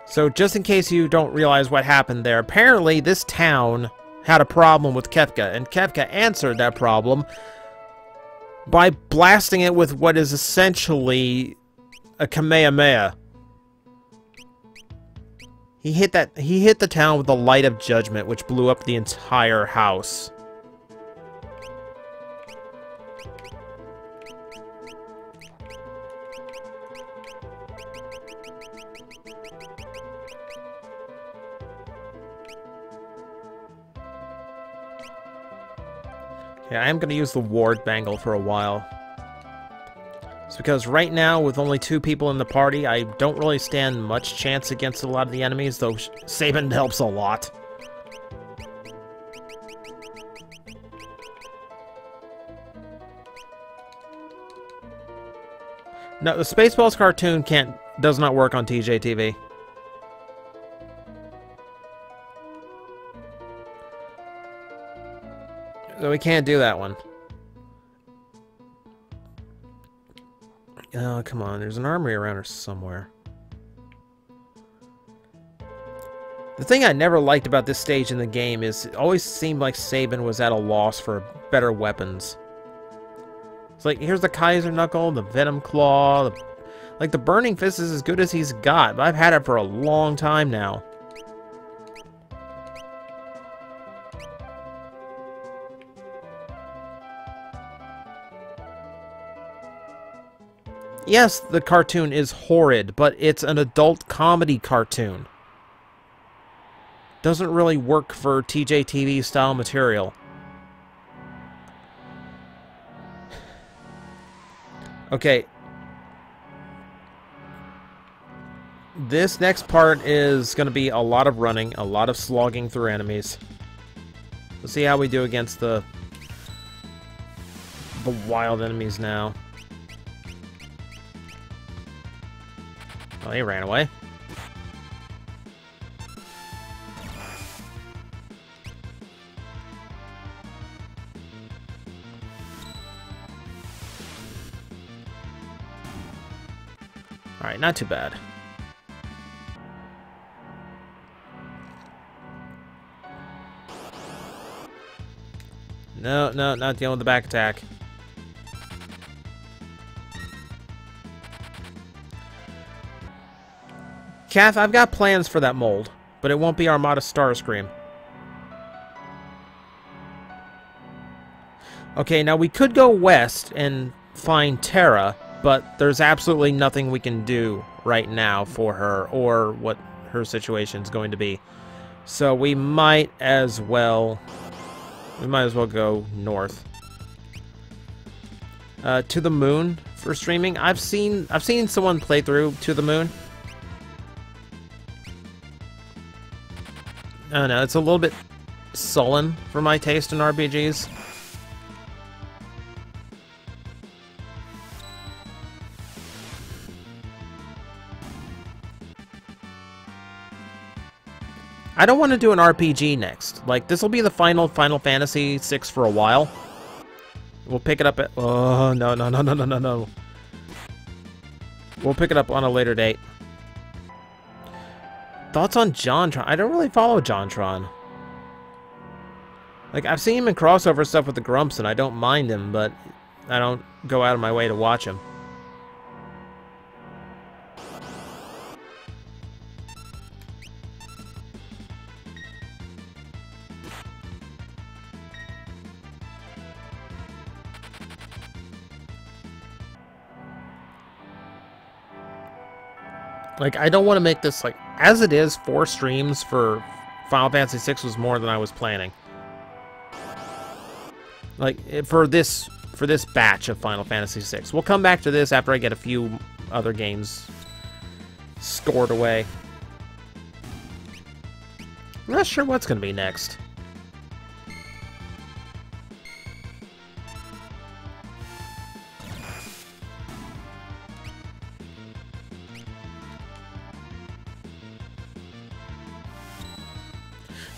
So, just in case you don't realize what happened there, apparently this town had a problem with Kefka, and Kefka answered that problem by blasting it with what is essentially a Kamehameha. He hit the town with the light of judgment, which blew up the entire house. Yeah, I am going to use the ward bangle for a while. It's because right now, with only 2 people in the party, I don't really stand much chance against a lot of the enemies, though Sabin helps a lot. No, the Spaceballs cartoon does not work on TJTV. So we can't do that one. Oh, come on. There's an armory around here somewhere. The thing I never liked about this stage in the game is it always seemed like Sabin was at a loss for better weapons. It's like, here's the Kaiser Knuckle, the Venom Claw, like the Burning Fist is as good as he's got, but I've had it for a long time now. Yes, the cartoon is horrid, but it's an adult comedy cartoon. Doesn't really work for TJTV style material. Okay. This next part is going to be a lot of running, a lot of slogging through enemies. Let's see how we do against the wild enemies now. Oh, he ran away. Alright, not too bad. No, not dealing with the back attack. Kath, I've got plans for that mold, but it won't be Armada Starscream. Okay, now we could go west and find Terra, but there's absolutely nothing we can do right now for her or what her situation is going to be. So we might as well go north. To the Moon for streaming. I've seen someone play through To the Moon. I don't know, it's a little bit sullen for my taste in RPGs. I don't want to do an RPG next. Like, this will be the Final Fantasy VI for a while. We'll pick it up at... Oh, no. We'll pick it up on a later date. Thoughts on JonTron? I don't really follow JonTron. Like, I've seen him in crossover stuff with the Grumps, and I don't mind him, but I don't go out of my way to watch him. Like, I don't want to make this, like, as it is, 4 streams for Final Fantasy VI was more than I was planning. Like, for this batch of Final Fantasy VI. We'll come back to this after I get a few other games scored away. I'm not sure what's going to be next.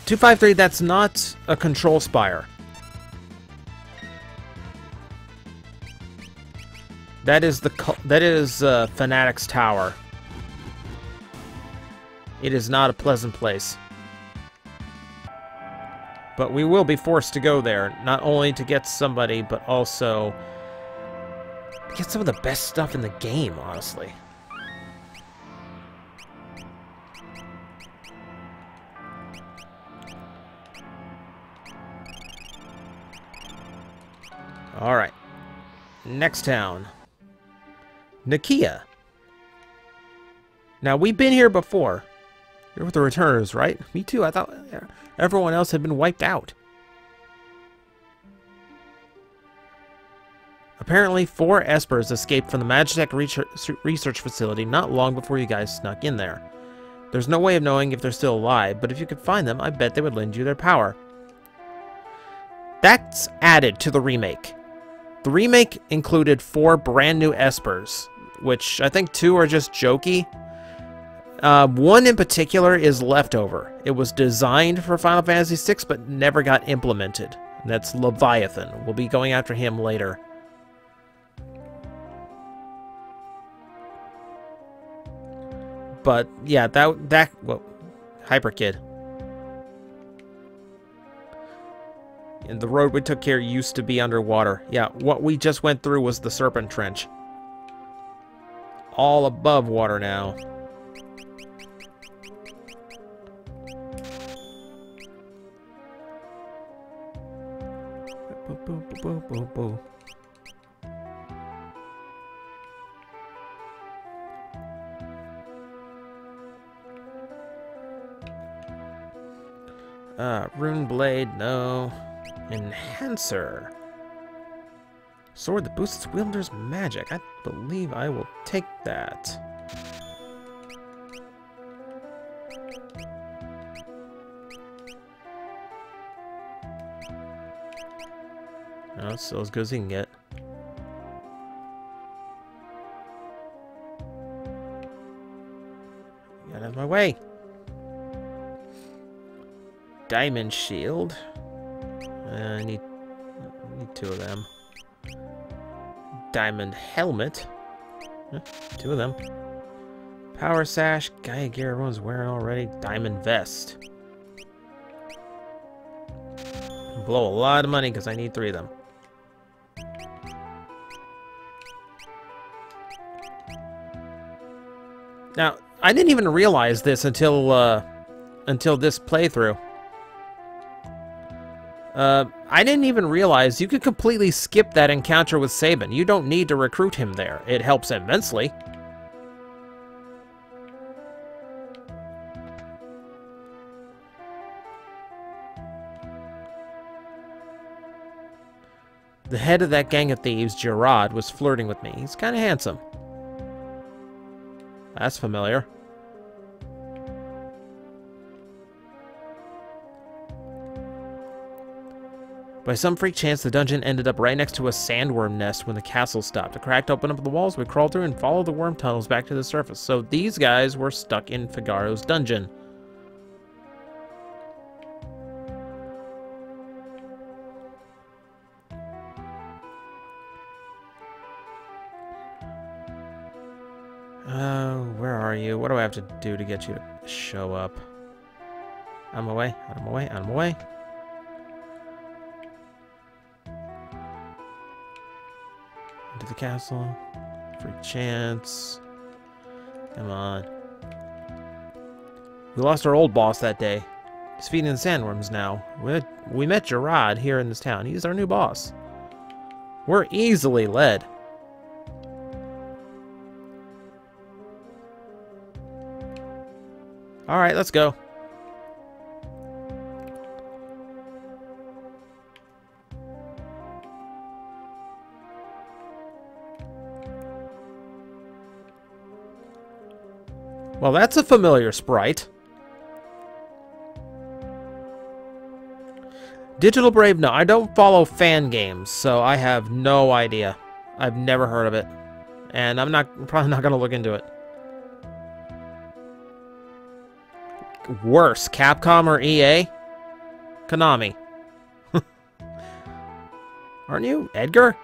.253, that's not a control spire. That is Fanatic's Tower. It is not a pleasant place. But we will be forced to go there, not only to get somebody, but also get some of the best stuff in the game, honestly. Alright. Next town. Nakia. Now, we've been here before. You're with the returners, right? Me too. I thought everyone else had been wiped out. Apparently, 4 Espers escaped from the Magitech research facility not long before you guys snuck in there. There's no way of knowing if they're still alive, but if you could find them, I bet they would lend you their power. That's added to the remake. The remake included 4 brand new Espers, which I think 2 are just jokey. One in particular is leftover. It was designed for Final Fantasy VI, but never got implemented. And that's Leviathan. We'll be going after him later. But yeah, well, Hyper Kid. And the road we took here used to be underwater. Yeah, what we just went through was the Serpent Trench. All above water now. Rune Blade, no. Enhancer. Sword that boosts its wielder's magic. I believe I will take that. Oh, it's still as good as he can get. Get out of my way. Diamond shield. I need 2 of them. Diamond helmet. 2 of them. Power sash. Gaia gear everyone's wearing already. Diamond vest. Blow a lot of money because I need 3 of them. Now, I didn't even realize this until this playthrough. I didn't even realize you could completely skip that encounter with Sabin. You don't need to recruit him there. It helps immensely. The head of that gang of thieves, Gerard, was flirting with me. He's kind of handsome. That's familiar. By some freak chance, the dungeon ended up right next to a sandworm nest when the castle stopped. A crack opened up the walls. We crawled through and followed the worm tunnels back to the surface. So these guys were stuck in Figaro's dungeon. Where are you? What do I have to do to get you to show up? Out of my way, out of my way, out of my way. Into the castle. Free chance. Come on. We lost our old boss that day. He's feeding the sandworms now. We met Gerard here in this town. He's our new boss. We're easily led. Alright, let's go. Well, that's a familiar sprite. Digital Brave, no, I don't follow fan games, so I have no idea. I've never heard of it. And I'm probably not going to look into it. Worse, Capcom or EA? Konami. Aren't you, Edgar?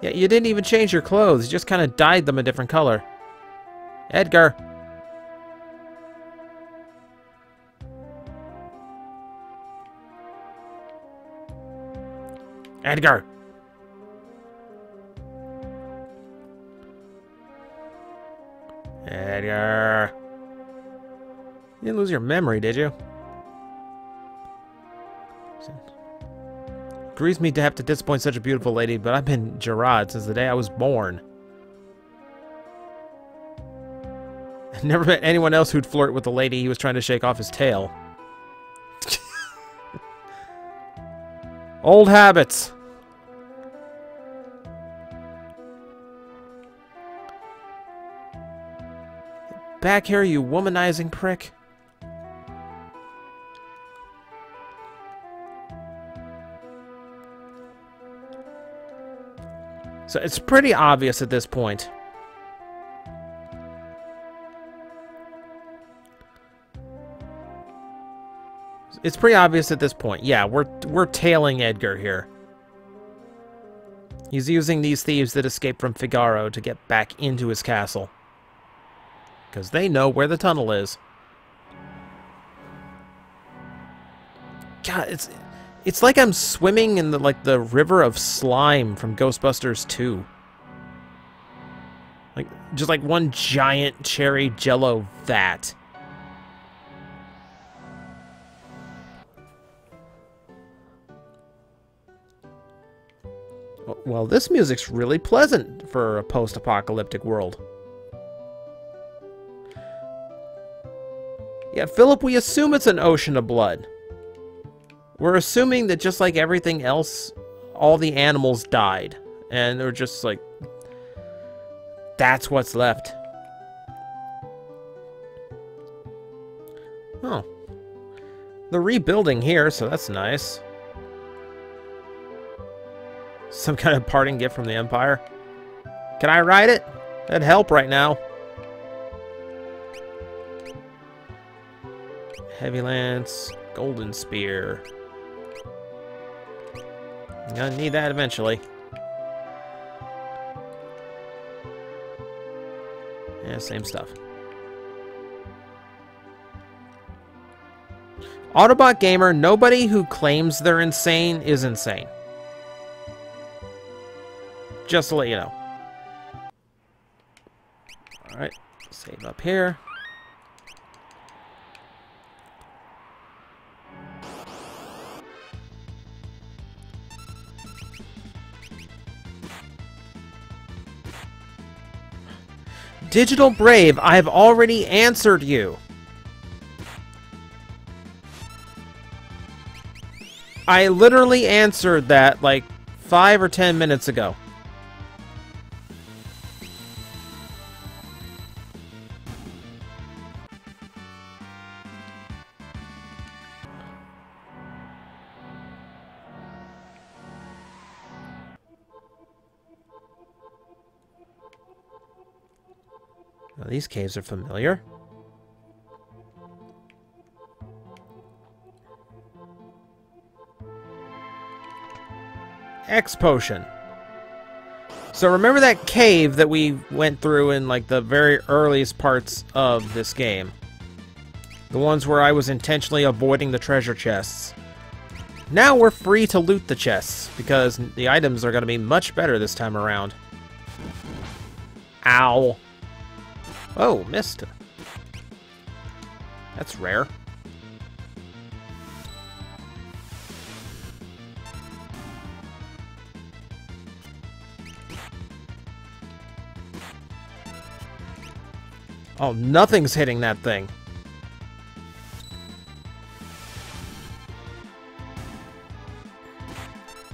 Yeah, you didn't even change your clothes. You just kind of dyed them a different color. Edgar. Edgar. Edgar. You didn't lose your memory, did you? Grieves me to have to disappoint such a beautiful lady, but I've been Gerard since the day I was born. I've never met anyone else who'd flirt with the lady he was trying to shake off his tail. Old habits. Back here, you womanizing prick. So it's pretty obvious at this point. It's pretty obvious at this point. Yeah, we're tailing Edgar here. He's using these thieves that escaped from Figaro to get back into his castle. Because they know where the tunnel is. God, it's like I'm swimming in the river of slime from Ghostbusters 2. Just like one giant cherry jello vat. Well, this music's really pleasant for a post-apocalyptic world. Yeah, Philip, we assume it's an ocean of blood. We're assuming that just like everything else, all the animals died. And they're just like, that's what's left. Oh. They're rebuilding here, so that's nice. Some kind of parting gift from the Empire. Can I ride it? That'd help right now. Heavy Lance, Golden Spear. I'm gonna need that eventually. Yeah, same stuff. Autobot Gamer, nobody who claims they're insane is insane. Just to let you know. Alright, save up here. Digital Brave, I've already answered you. I literally answered that like 5 or 10 minutes ago. Now, these caves are familiar. X potion. So remember that cave that we went through in like the very earliest parts of this game? The ones where I was intentionally avoiding the treasure chests. Now we're free to loot the chests because the items are going to be much better this time around. Ow. Oh, missed. That's rare. Oh, nothing's hitting that thing.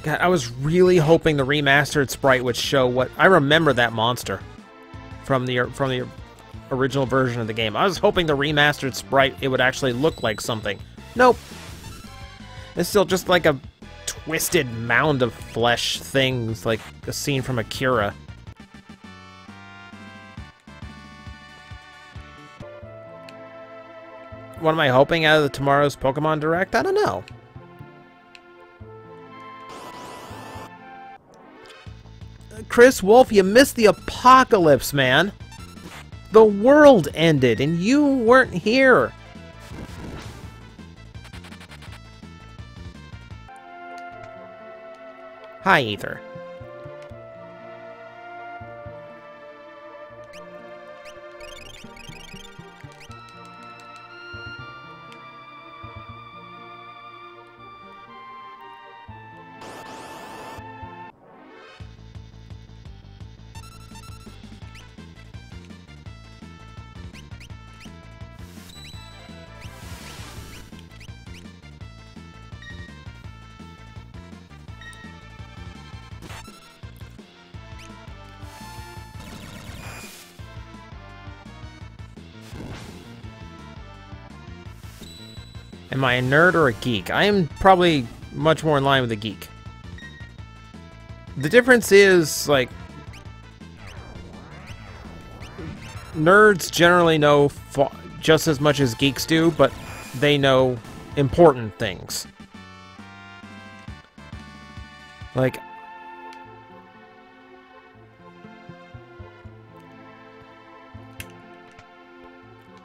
God, I was really hoping the remastered sprite would show what... I remember that monster from the original version of the game. I was hoping the remastered sprite, it would actually look like something. Nope. It's still just like a twisted mound of flesh things, like a scene from Akira. What am I hoping out of tomorrow's Pokemon Direct? I don't know. Chris Wolf, you missed the apocalypse, man. The world ended, and you weren't here. Hi, Ether. Am I a nerd or a geek? I am probably much more in line with a geek. The difference is, like, nerds generally know just as much as geeks do, but they know important things. Like,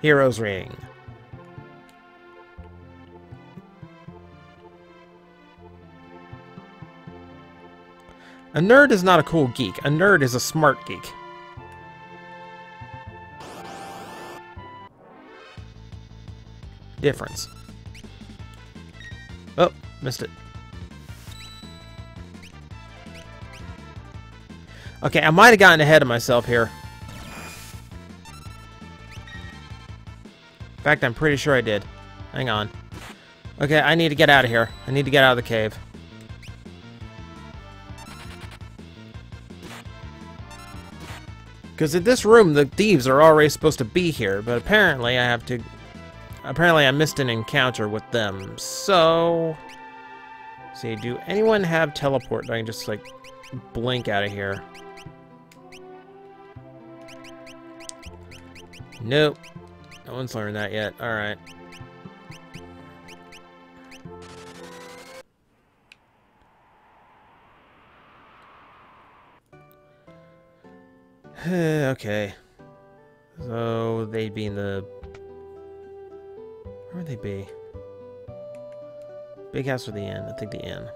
Hero's Ring. A nerd is not a cool geek. A nerd is a smart geek. Difference. Oh, missed it. Okay, I might have gotten ahead of myself here. In fact, I'm pretty sure I did. Hang on. Okay, I need to get out of here. I need to get out of the cave. Because in this room, the thieves are already supposed to be here, but apparently I have to... Apparently I missed an encounter with them, so... Let's see, do anyone have teleport that I can just, like, blink out of here? Nope. No one's learned that yet. Alright. Okay. So, they'd be in the... Where would they be? Big house or the inn? I think the inn.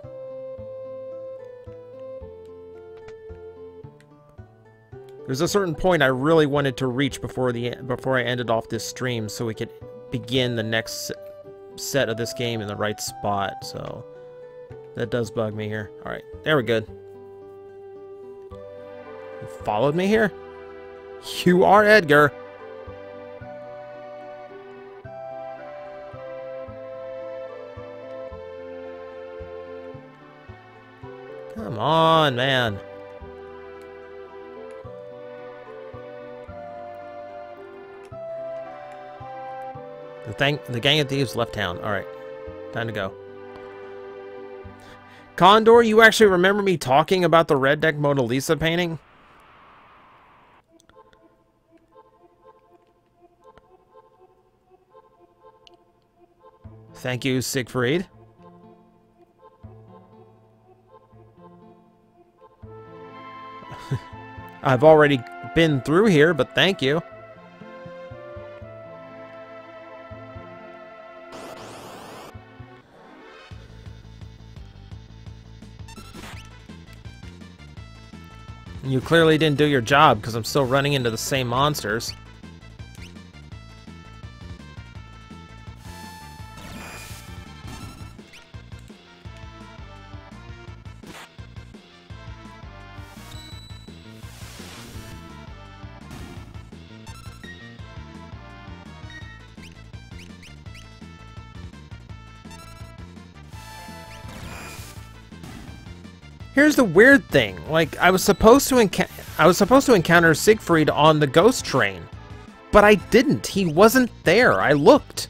There's a certain point I really wanted to reach before I ended off this stream, so we could begin the next set of this game in the right spot. So that does bug me here. All right, there we're good. You followed me here? You are Edgar. Come on, man. The gang of thieves left town. Alright. Time to go. Condor, you actually remember me talking about the Red Deck Mona Lisa painting? Thank you, Siegfried. I've already been through here, but thank you. You clearly didn't do your job, because I'm still running into the same monsters. Here's the weird thing. Like, I was supposed to encounter Siegfried on the ghost train, but I didn't. He wasn't there. I looked.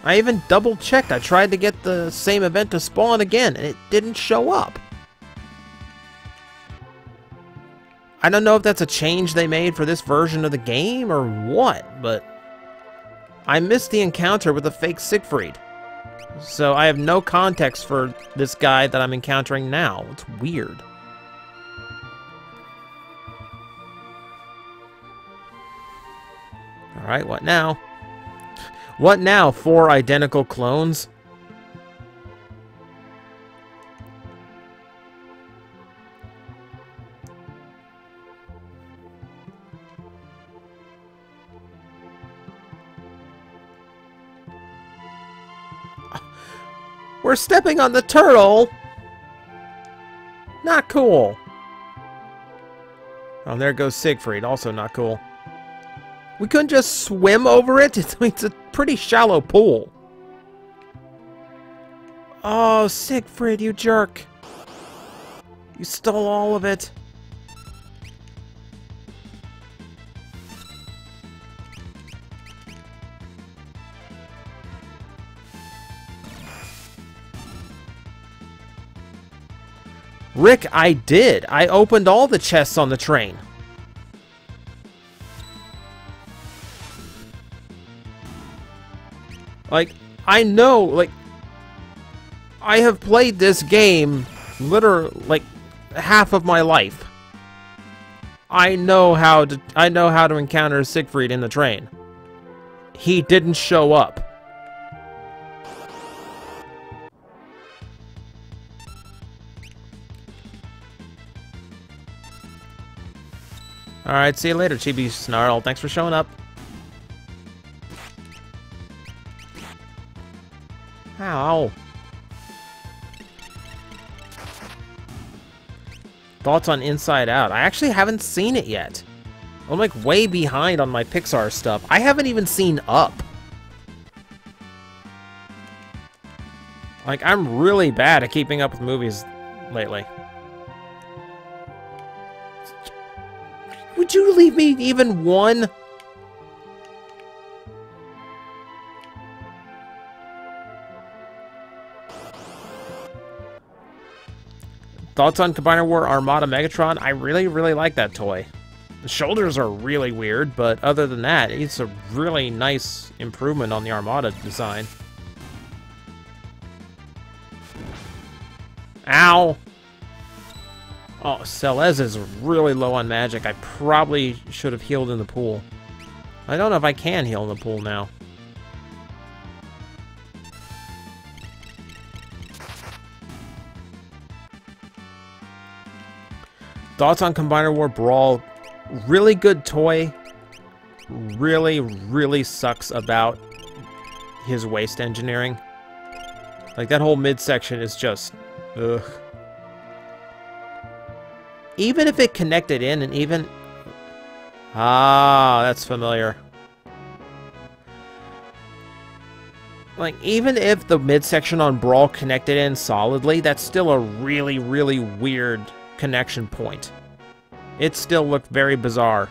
I even double-checked. I tried to get the same event to spawn again, and it didn't show up. I don't know if that's a change they made for this version of the game or what, but I missed the encounter with the fake Siegfried. So I have no context for this guy that I'm encountering now. It's weird. Alright, what now? What now? 4 identical clones? We're stepping on the turtle! Not cool. Oh, there goes Siegfried. Also not cool. We couldn't just swim over it? It's a pretty shallow pool. Oh, Siegfried, you jerk. You stole all of it. Rick, I did. I opened all the chests on the train. Like, I know, like, I have played this game literally, like, half of my life. I know how to encounter Siegfried in the train. He didn't show up. Alright, see you later, Chibi Snarl. Thanks for showing up. Ow. Thoughts on Inside Out? I actually haven't seen it yet. I'm like way behind on my Pixar stuff. I haven't even seen Up. Like, I'm really bad at keeping up with movies lately. Would you leave me even one? Thoughts on Combiner War Armada Megatron? I really, really like that toy. The shoulders are really weird, but other than that, it's a really nice improvement on the Armada design. Ow! Oh, Celez is really low on magic. I probably should have healed in the pool. I don't know if I can heal in the pool now. Thoughts on Combiner War Brawl? Really good toy. Really, really sucks about his waste engineering. Like, that whole midsection is just... ugh. Even if it connected in and even... ah, that's familiar. Like, even if the midsection on Brawl connected in solidly, that's still a really, really weird connection point. It still looked very bizarre.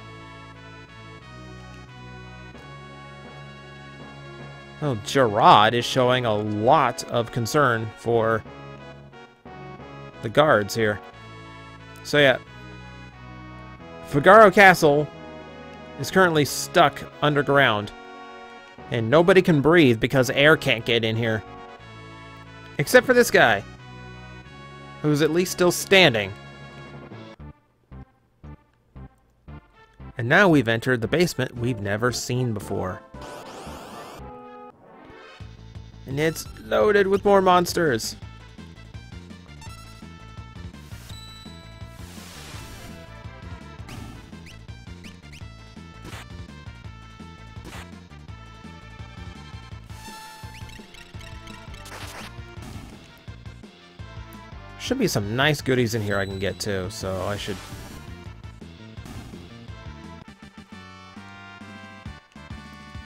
Oh, Gerard is showing a lot of concern for the guards here. So yeah, Figaro Castle is currently stuck underground, and nobody can breathe because air can't get in here. Except for this guy, who's at least still standing. And now we've entered the basement we've never seen before. And it's loaded with more monsters. Should be some nice goodies in here I can get to, so I should...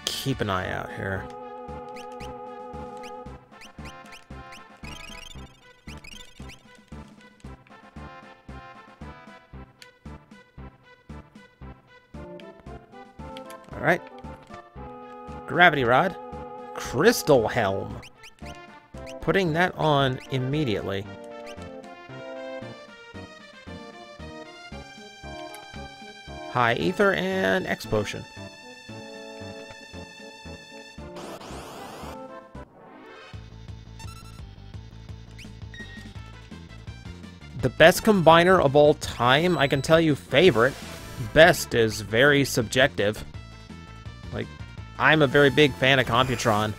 keep an eye out here. Alright. Gravity Rod. Crystal Helm. Putting that on immediately. High Ether and X Potion. The best combiner of all time? I can tell you favorite. Best is very subjective. Like, I'm a very big fan of Computron.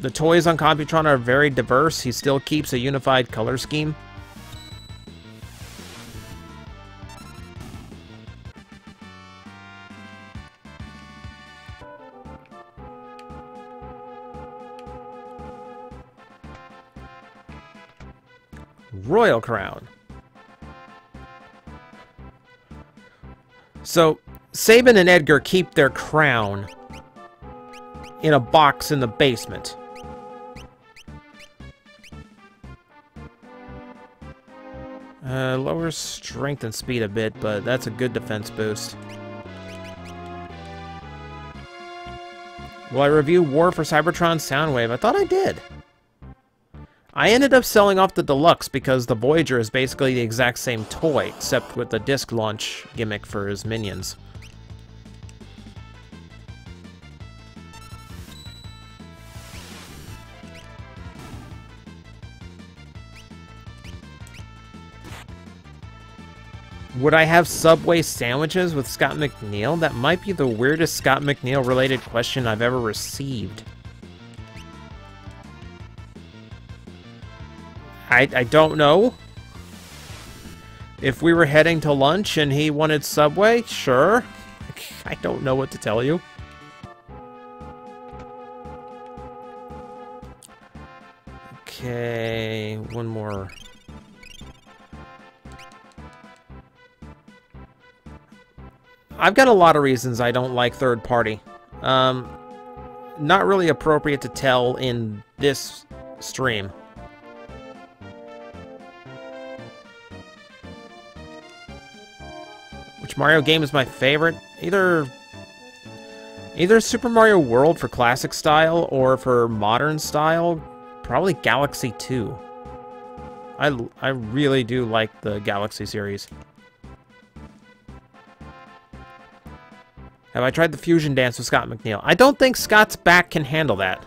The toys on Computron are very diverse. He still keeps a unified color scheme. Royal Crown. So, Sabin and Edgar keep their crown in a box in the basement. Lowers strength and speed a bit, but that's a good defense boost. Will I review War for Cybertron Soundwave? I thought I did. I ended up selling off the Deluxe because the Voyager is basically the exact same toy, except with the disc launch gimmick for his minions. Would I have Subway sandwiches with Scott McNeil? That might be the weirdest Scott McNeil related question I've ever received. I don't know. If we were heading to lunch and he wanted Subway, sure. I don't know what to tell you. Okay, one more. I've got a lot of reasons I don't like third party. Not really appropriate to tell in this stream. Which Mario game is my favorite? Either Super Mario World for classic style or for modern style. Probably Galaxy 2. I really do like the Galaxy series. Have I tried the fusion dance with Scott McNeil? I don't think Scott's back can handle that.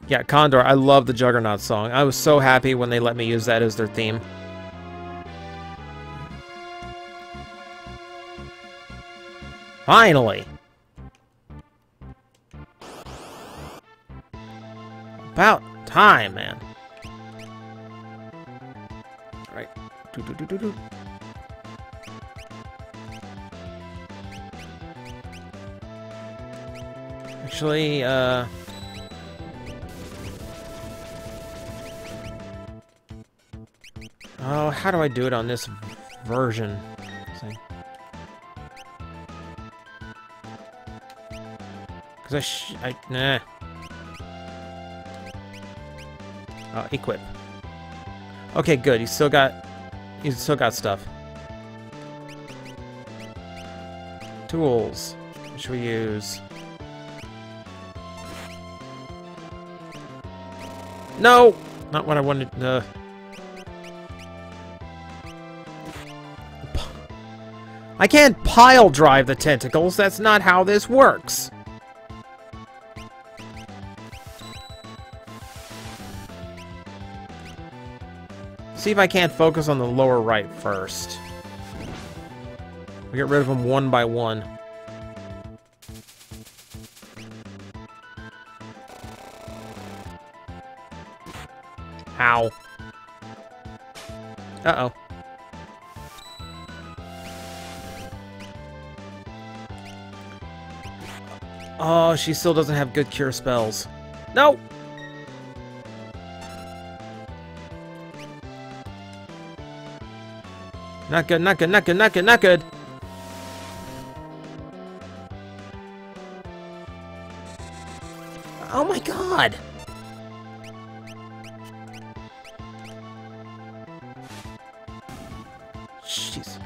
Yeah, Condor, I love the Juggernaut song. I was so happy when they let me use that as their theme. Finally! About time, man. Alright. Do. Actually, oh, how do I do it on this version? Because nah. Equip. Okay, good. He's still got stuff. Tools. What should we use? No! Not what I wanted. I can't pile drive the tentacles. That's not how this works. See if I can't focus on the lower right first. We get rid of them one by one. How? Uh-oh. Oh, she still doesn't have good cure spells. No! Not good, not good, not good, not good, not good. Oh my god! Jeez.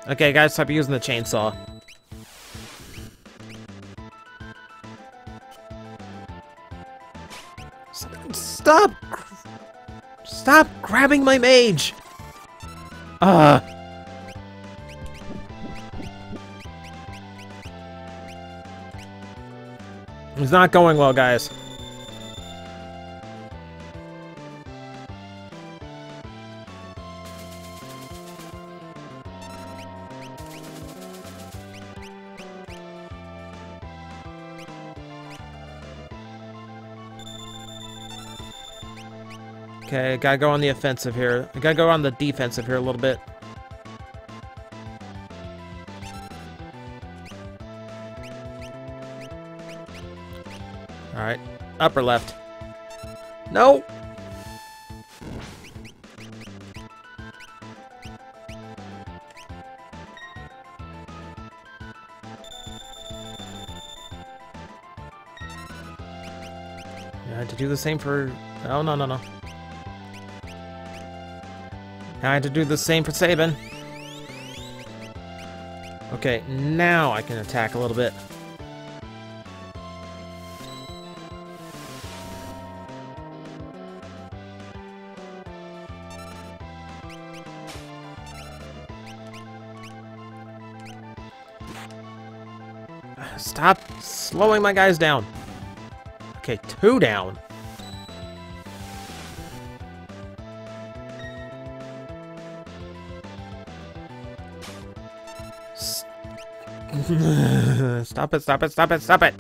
Okay, guys, stop using the chainsaw. Stop! Stop grabbing my mage! It's not going well, guys. Okay, gotta go on the offensive here. I gotta go on the defensive here a little bit. Alright. Upper left. No! I had to do the same for... Oh, no, no, no. I had to do the same for Sabin. Okay, now I can attack a little bit. Stop slowing my guys down. Okay, 2 down. Stop it, stop it, stop it, stop it!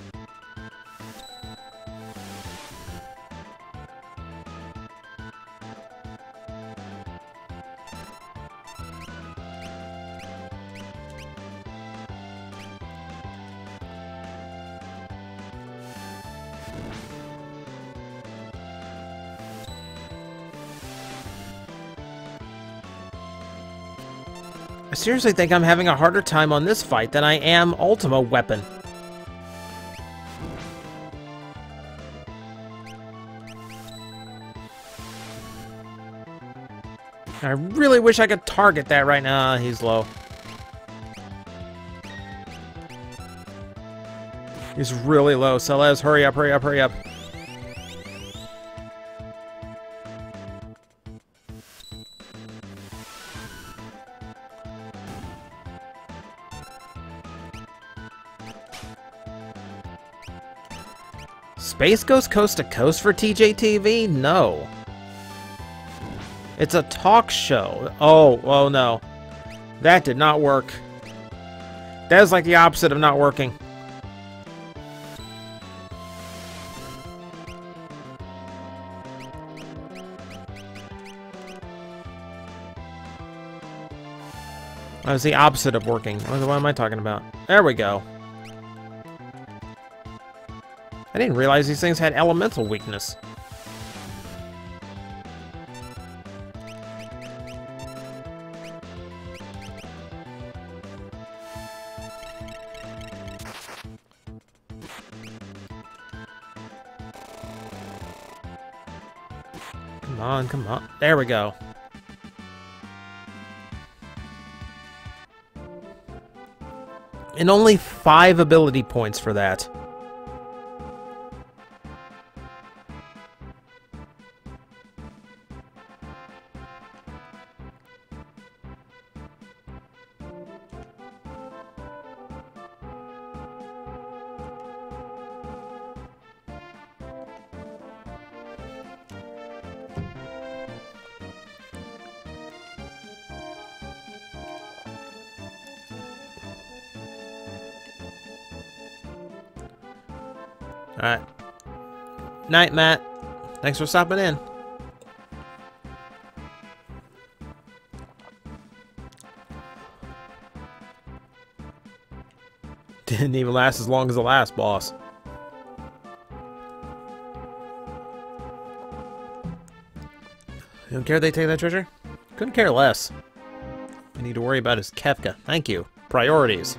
I seriously think I'm having a harder time on this fight than I am Ultima Weapon. I really wish I could target that right now. He's low. He's really low. Celeste, hurry up, hurry up, hurry up. Space goes coast to coast for TJTV? No. It's a talk show. Oh no. That did not work. That is like the opposite of not working. That was the opposite of working. What am I talking about? There we go. I didn't realize these things had elemental weakness. Come on, come on. There we go. And only 5 ability points for that. Alright. Night, Matt. Thanks for stopping in. Didn't even last as long as the last boss. You don't care they take that treasure? Couldn't care less. I need to worry about his Kefka. Thank you. Priorities.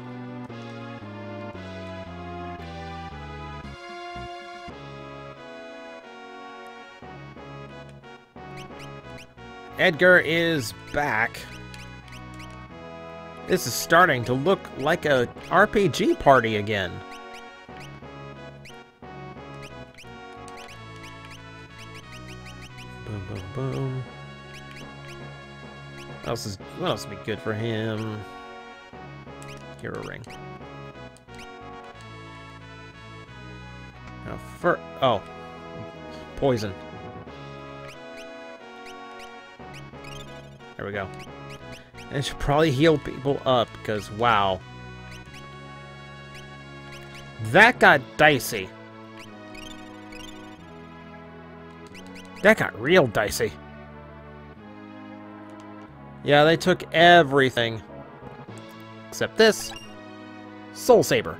Edgar is back. This is starting to look like a RPG party again. Boom, boom, boom. What else would be good for him? Hero ring. Oh, poison. There we go. And it should probably heal people up, because, wow. That got dicey. That got real dicey. Yeah, they took everything. Except this. Soul Saber.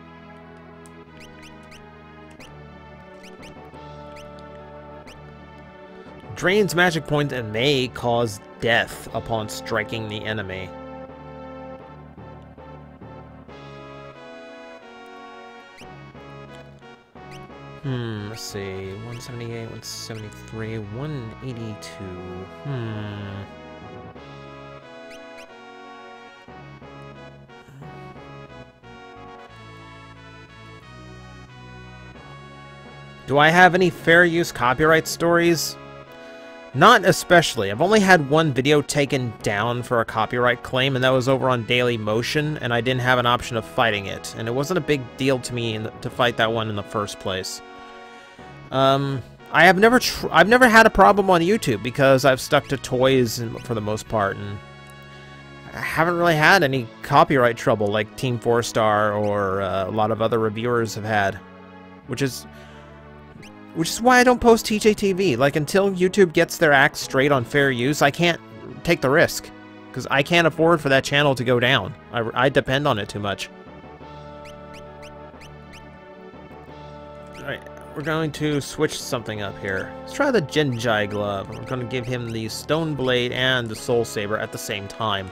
Drains magic points and may cause death upon striking the enemy. Let's see. 178, 173, 182. Do I have any fair use copyright stories? Not especially. I've only had one video taken down for a copyright claim, and that was over on Daily Motion, and I didn't have an option of fighting it. And it wasn't a big deal to me to fight that one in the first place. I've never had a problem on YouTube because I've stuck to toys for the most part, and I haven't really had any copyright trouble like Team 4-Star or a lot of other reviewers have had, which is why I don't post TJTV. Like, until YouTube gets their act straight on fair use, I can't take the risk. Because I can't afford for that channel to go down. I depend on it too much. Alright, we're going to switch something up here. Let's try the Genji Glove. We're going to give him the Stone Blade and the Soul Saber at the same time.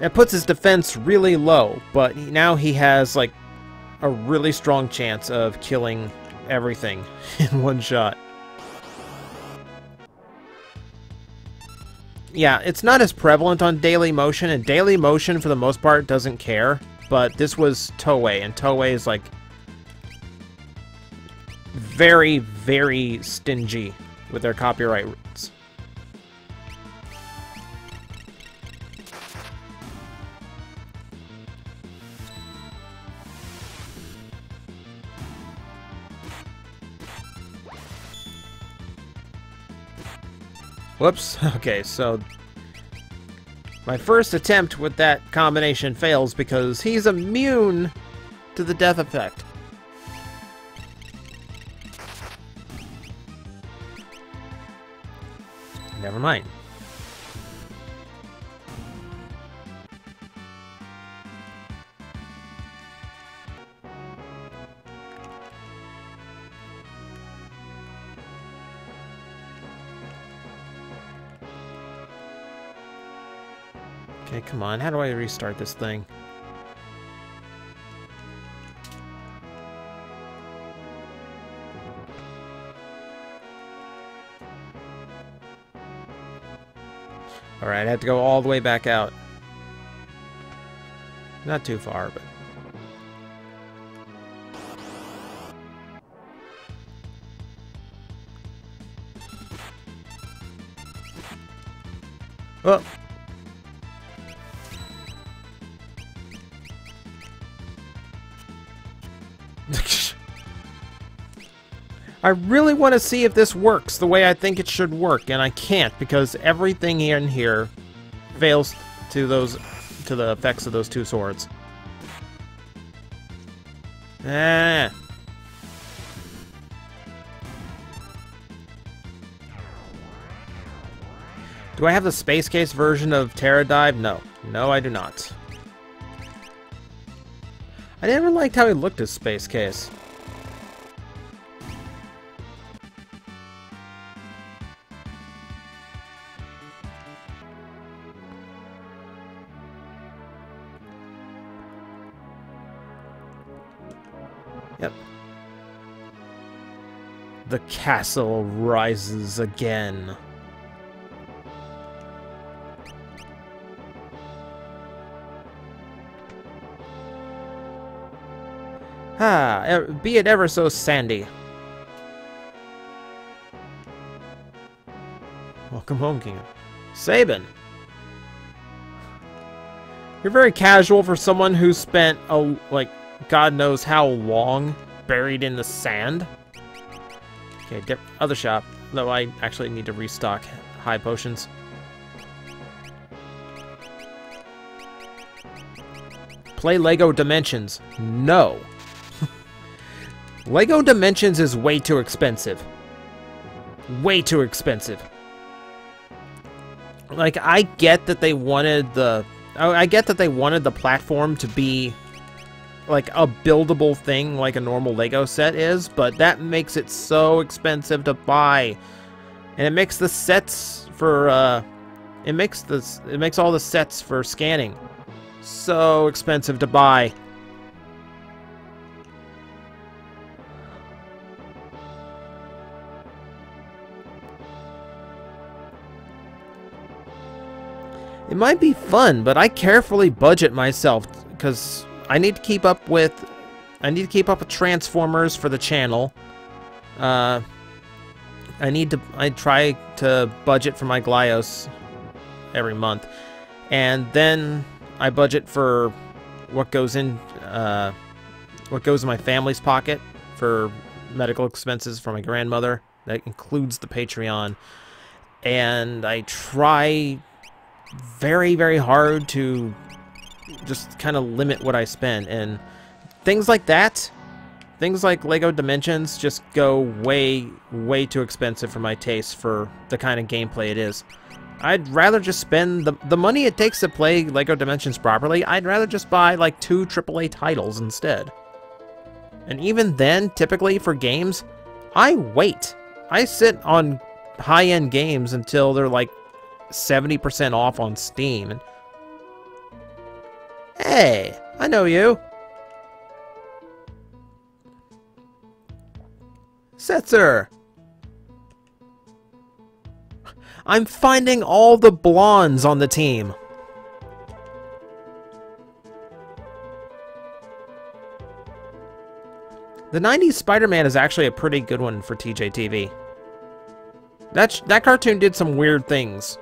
It puts his defense really low, but now he has, like, a really strong chance of killing everything in one shot. Yeah, it's not as prevalent on Daily Motion, and Daily Motion, for the most part, doesn't care. But this was Toei, and Toei is, like, very, very stingy with their copyright rules. Whoops. Okay, so my first attempt with that combination fails because he's immune to the death effect. Never mind. Okay, come on. How do I restart this thing? Alright, I have to go all the way back out. Not too far, but... Oh! I really want to see if this works the way I think it should work, and I can't because everything in here fails to the effects of those two swords. Ah. Do I have the Space Case version of Terra Dive? No. No, I do not. I never liked how he looked as Space Case. Yep. The castle rises again. Ah, be it ever so sandy. Welcome home, King. Sabin. You're very casual for someone who spent, like, God knows how long buried in the sand. Okay, other shop. Though I actually need to restock high potions. Play Lego Dimensions. No. Lego Dimensions is way too expensive. Way too expensive. Like, I get that they wanted the... I get that they wanted the platform to be like a buildable thing like a normal Lego set is, but that makes it so expensive to buy. And it makes the sets for it makes all the sets for scanning so expensive to buy. It might be fun, but I carefully budget myself because I need to keep up with Transformers for the channel. I try to budget for my Glyos every month, and then I budget for what goes in my family's pocket for medical expenses for my grandmother. That includes the Patreon, and I try very, very hard to just kind of limit what I spend, and things like that, things like Lego Dimensions just go way, way too expensive for my taste for the kind of gameplay it is. I'd rather just spend the money it takes to play Lego Dimensions properly. I'd rather just buy like 2 AAA titles instead. And even then, typically for games, I wait. I sit on high-end games until they're like 70% off on Steam. Hey, I know you. Setzer. I'm finding all the blondes on the team. The 90s Spider-Man is actually a pretty good one for TJTV. That cartoon did some weird things.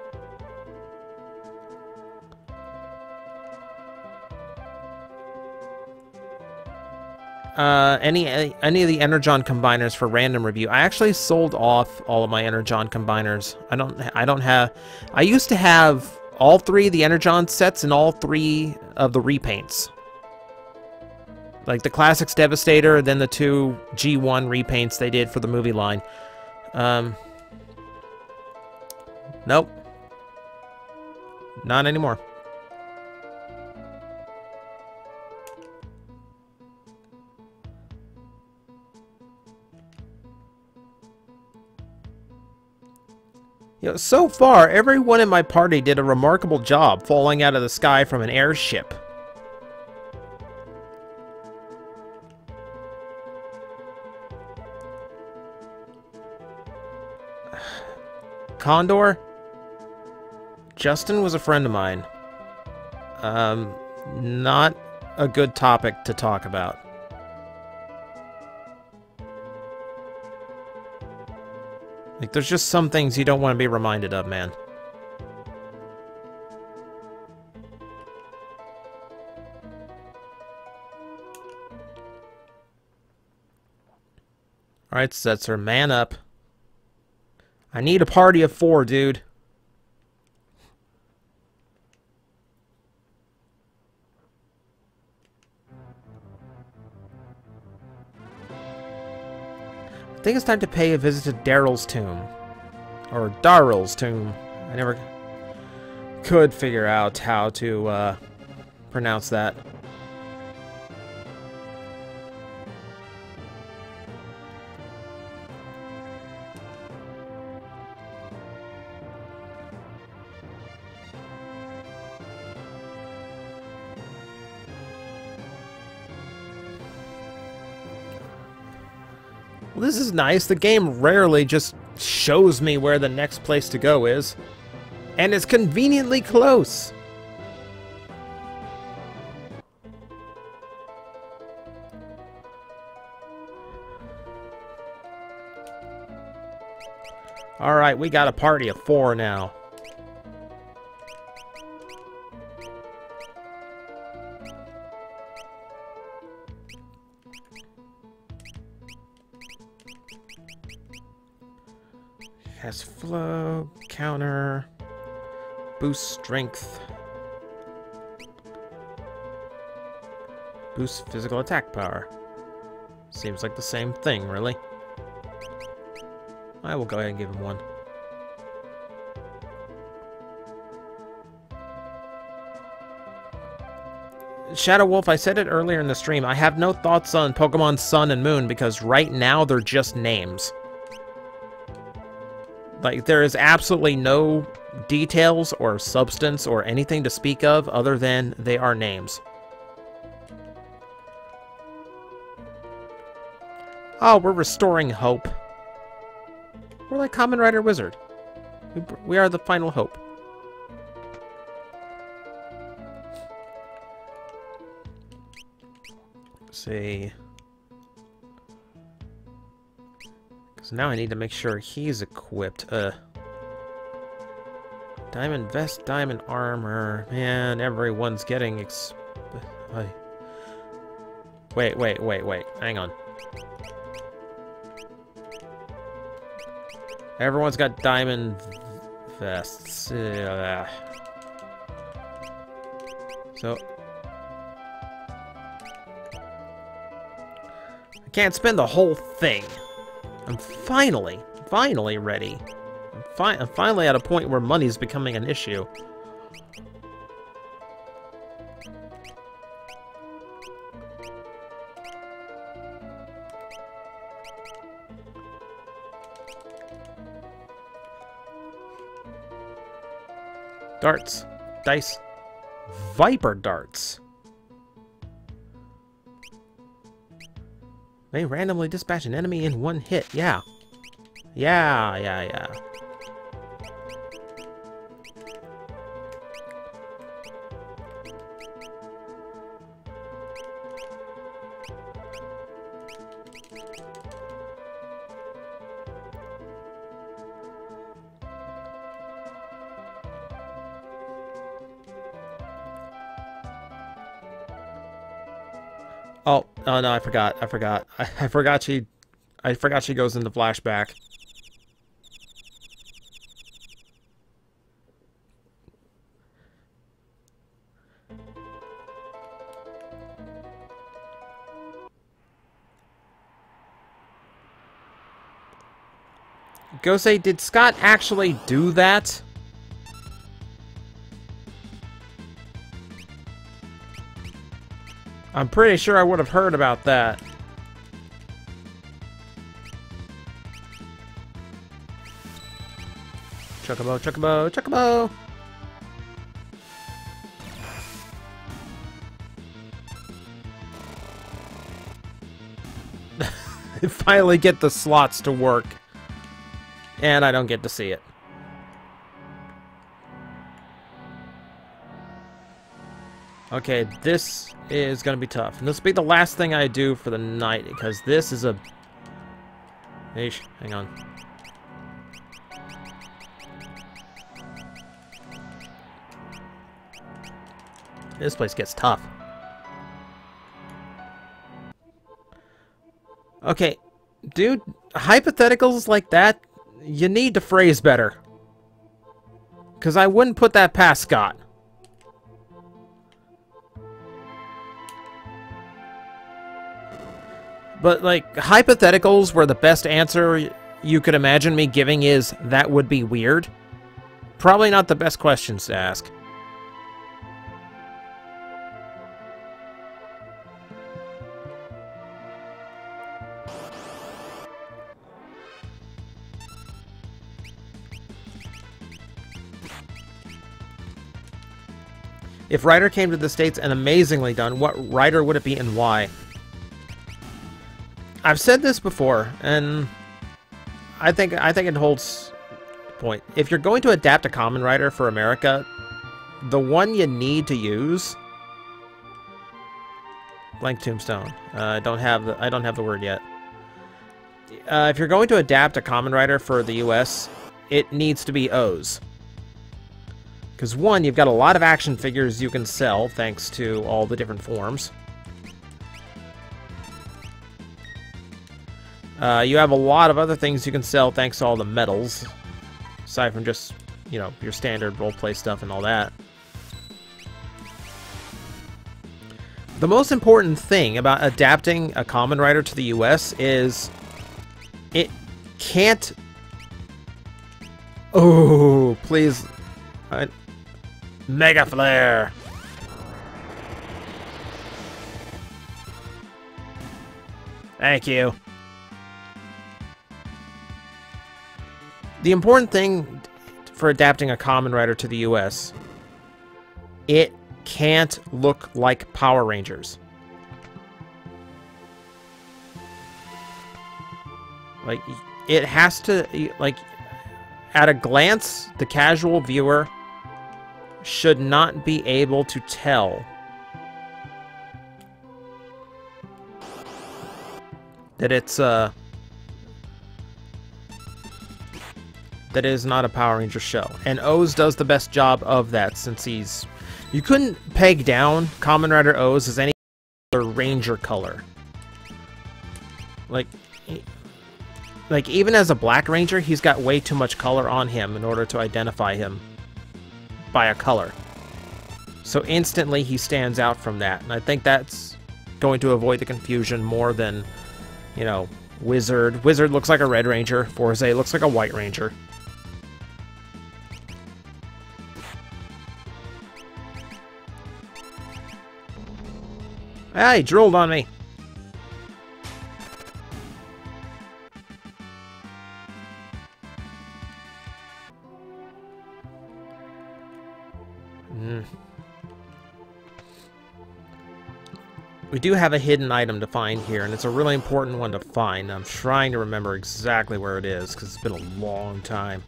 Any of the Energon combiners for random review. I actually sold off all of my Energon combiners. I don't have. I used to have all 3 of the Energon sets and all 3 of the repaints. Like the Classics Devastator, then the 2 G1 repaints they did for the movie line. Nope. Not anymore. You know, so far, everyone in my party did a remarkable job falling out of the sky from an airship. Condor? Justin was a friend of mine. Not a good topic to talk about. Like, there's just some things you don't want to be reminded of, man. Alright, Setzer, man up. I need a party of 4, dude. I think it's time to pay a visit to Daryl's tomb. Or Daryl's tomb. I never could figure out how to pronounce that. Well, this is nice. The game rarely just shows me where the next place to go is. And it's conveniently close. Alright, we got a party of 4 now. Has flow, counter, boost strength, boost physical attack power. Seems like the same thing, really. I will go ahead and give him 1. Shadow Wolf, I said it earlier in the stream, I have no thoughts on Pokemon Sun and Moon because right now they're just names. Like, there is absolutely no details or substance or anything to speak of other than they are names. Oh, we're restoring hope. We're like Kamen Rider Wizard. We are the final hope. Let's see. So now I need to make sure he's equipped. Diamond vest, diamond armor. Man, everyone's getting Wait. Hang on. Everyone's got diamond vests. So... I can't spend the whole thing. I'm finally ready. I'm finally at a point where money's becoming an issue. Darts. Dice. Viper darts. May randomly dispatch an enemy in one hit. Yeah. Yeah. Oh no, I forgot. I forgot she goes into flashback. Gose, did Scott actually do that? I'm pretty sure I would have heard about that. Chocobo, chocobo, chocobo! Finally get the slots to work. And I don't get to see it. Okay, this is gonna be tough. And this will be the last thing I do for the night, because this is a... Eesh, hang on. This place gets tough. Okay, dude, hypotheticals like that, you need to phrase better. Because I wouldn't put that past Scott. But, like, hypotheticals where the best answer you could imagine me giving is, that would be weird. Probably not the best questions to ask. If Ryder came to the States and amazingly done, what Ryder would it be and why? I've said this before, and I think it holds point. If you're going to adapt a Kamen Rider for America, the one you need to use... Blank Tombstone. I don't have the word yet. If you're going to adapt a Kamen Rider for the US, it needs to be O's. Because one, you've got a lot of action figures you can sell thanks to all the different forms. You have a lot of other things you can sell thanks to all the medals. Aside from just, you know, your standard roleplay stuff and all that. The most important thing about adapting a Kamen Rider to the US is it can't... Oh, please... Mega Flare! Thank you. The important thing for adapting a Kamen Rider to the US, it can't look like Power Rangers. Like, it has to, like, at a glance, the casual viewer should not be able to tell that it's, that it is not a Power Ranger show. And O's does the best job of that, since he's... You couldn't peg down Kamen Rider O's as any other Ranger color. Like, even as a Black Ranger, he's got way too much color on him in order to identify him by a color. So instantly he stands out from that. And I think that's going to avoid the confusion more than, you know, Wizard. Wizard looks like a Red Ranger. Forze looks like a White Ranger. Ah, he drooled on me. We do have a hidden item to find here, and it's a really important one to find. I'm trying to remember exactly where it is, because it's been a long time.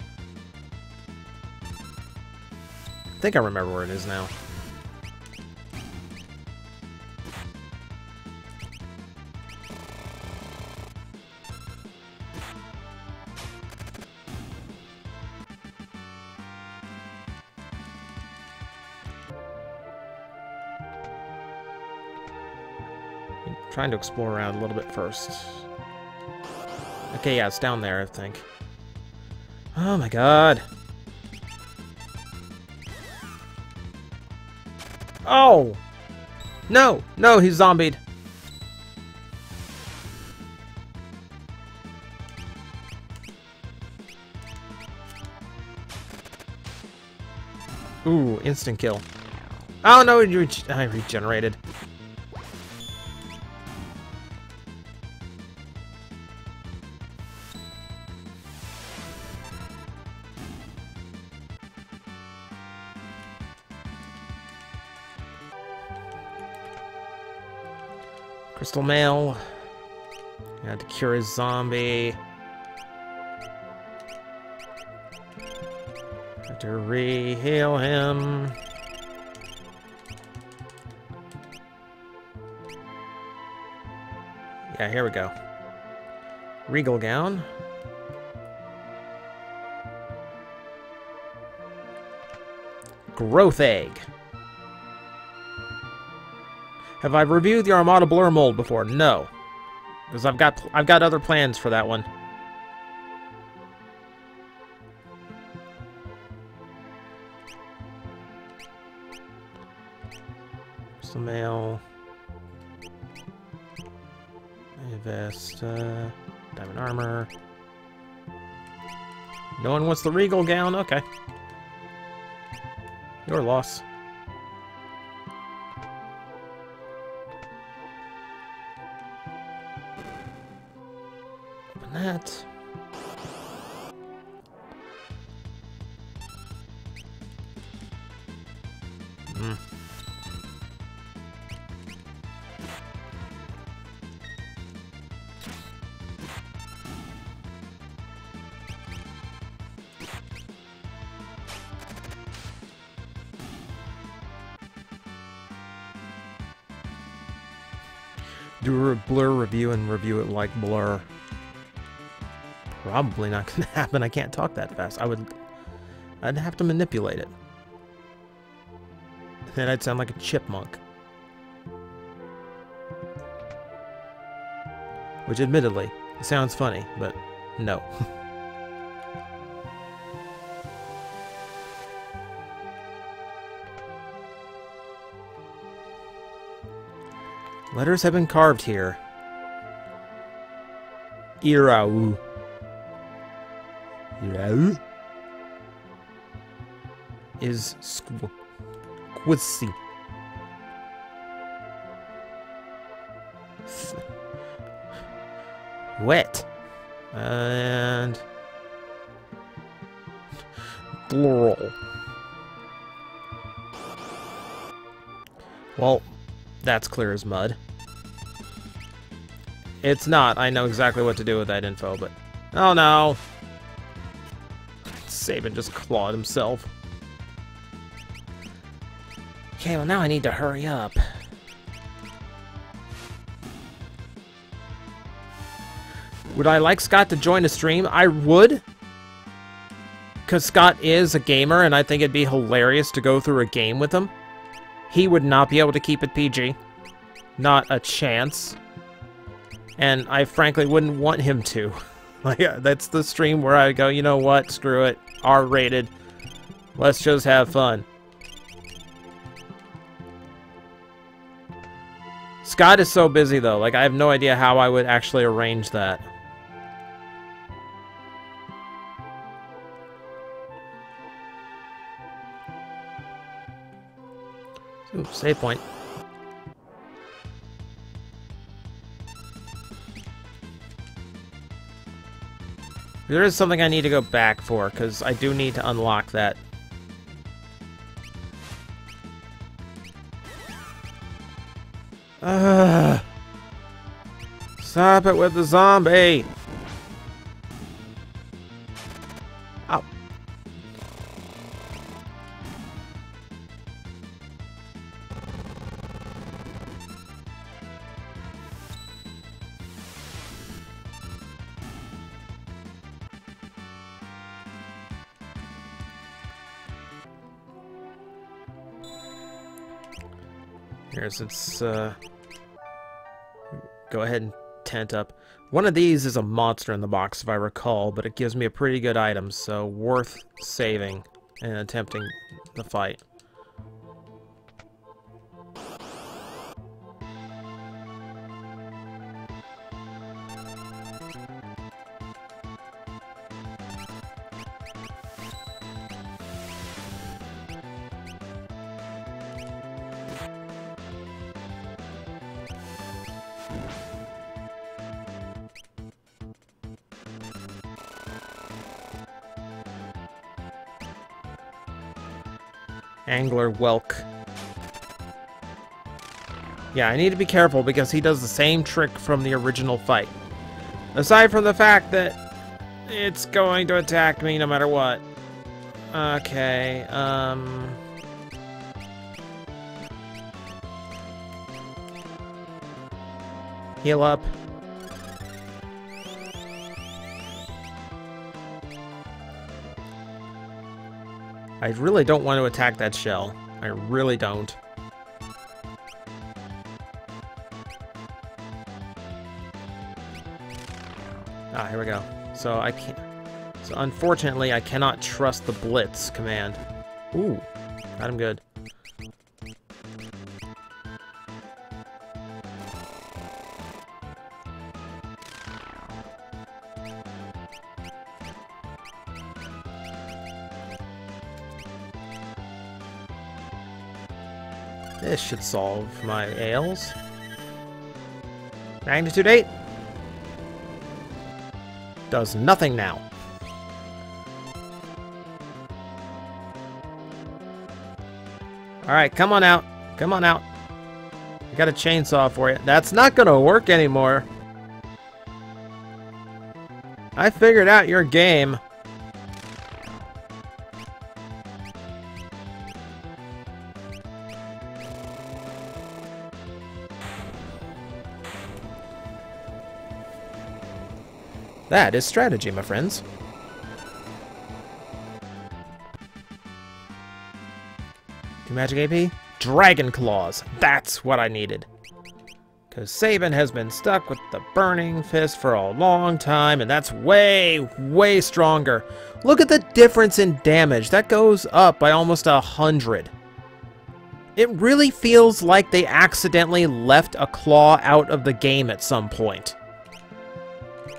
I think I remember where it is now. Trying to explore around a little bit first. Okay, yeah, it's down there, I think. Oh my god. Oh! No! No, he's zombied. Ooh, instant kill. Oh no, I regenerated. Crystal Mail. You had to cure his zombie. Had to re-heal him. Yeah, here we go. Regal Gown. Growth Egg. Have I reviewed the Armada Blur mold before? No, because I've got other plans for that one. Some mail. A vest. Diamond armor. No one wants the Regal Gown? Okay. Your loss. That. Do a Blur review and review it like Blur. Probably not gonna happen. I can't talk that fast. I'd have to manipulate it. Then I'd sound like a chipmunk. Which admittedly, it sounds funny, but no. Letters have been carved here. Irau. Irau is squishy. Wet. And plural. Well, that's clear as mud. It's not. I know exactly what to do with that info, but... Oh no! Sabin just clawed himself. Okay, well now I need to hurry up. Would I like Scott to join a stream? I would. Because Scott is a gamer, and I think it'd be hilarious to go through a game with him. He would not be able to keep it PG. Not a chance. And I frankly wouldn't want him to. Like, that's the stream where I go, you know what, screw it. R-rated. Let's just have fun. Scott is so busy, though. Like, I have no idea how I would actually arrange that. Ooh, save point. There is something I need to go back for, because I do need to unlock that. Stop it with the zombie! Ow. Here's its, go ahead and tent up. One of these is a monster in the box, if I recall, but it gives me a pretty good item, so worth saving and attempting the fight. Angler Welk. Yeah, I need to be careful because he does the same trick from the original fight. Aside from the fact that it's going to attack me no matter what. Okay, heal up. I really don't want to attack that shell. I really don't. Ah, here we go. So I can't... So unfortunately, I cannot trust the Blitz command. Ooh, got him good. This should solve my ails. Magnitude 8. Does nothing now. Alright, come on out. Come on out. I got a chainsaw for you. That's not gonna work anymore. I figured out your game. That is strategy, my friends. Two magic AP? Dragon Claws. That's what I needed. Because Sabin has been stuck with the Burning Fist for a long time, and that's way, way stronger. Look at the difference in damage. That goes up by almost 100. It really feels like they accidentally left a claw out of the game at some point.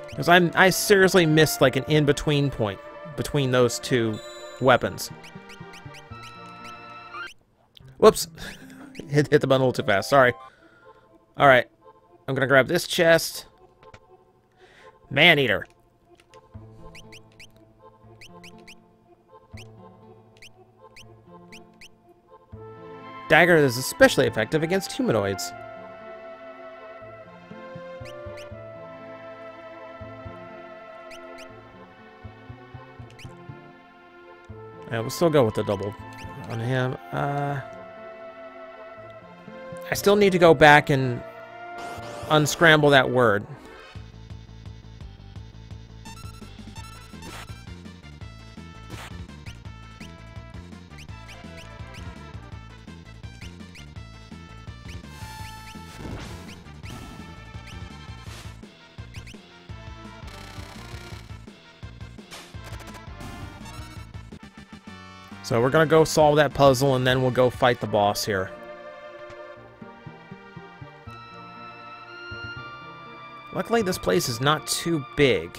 Because I seriously missed like an in-between point between those two weapons. Whoops. hit the button a little too fast. Sorry. Alright. I'm gonna grab this chest. Man-eater. Dagger is especially effective against humanoids. Yeah, we'll still go with the double on him. I still need to go back and unscramble that word. So we're gonna go solve that puzzle and then we'll go fight the boss here. Luckily this place is not too big.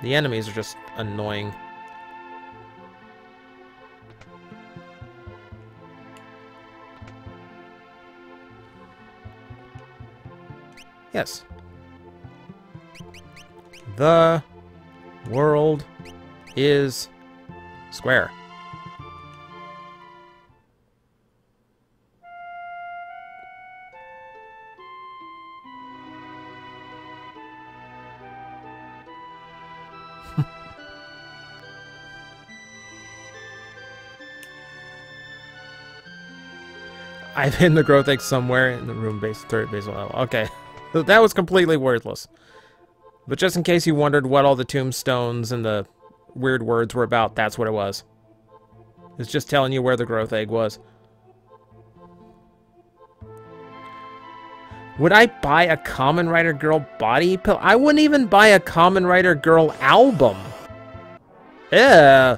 The enemies are just annoying. Yes. The world is square. I've hidden the growth egg somewhere in the room base, third basement level. Okay. That was completely worthless. But just in case you wondered what all the tombstones and the weird words were about, that's what it was. It's just telling you where the growth egg was. Would I buy a Kamen Rider Girl body pillow? I wouldn't even buy a Kamen Rider Girl album. Yeah.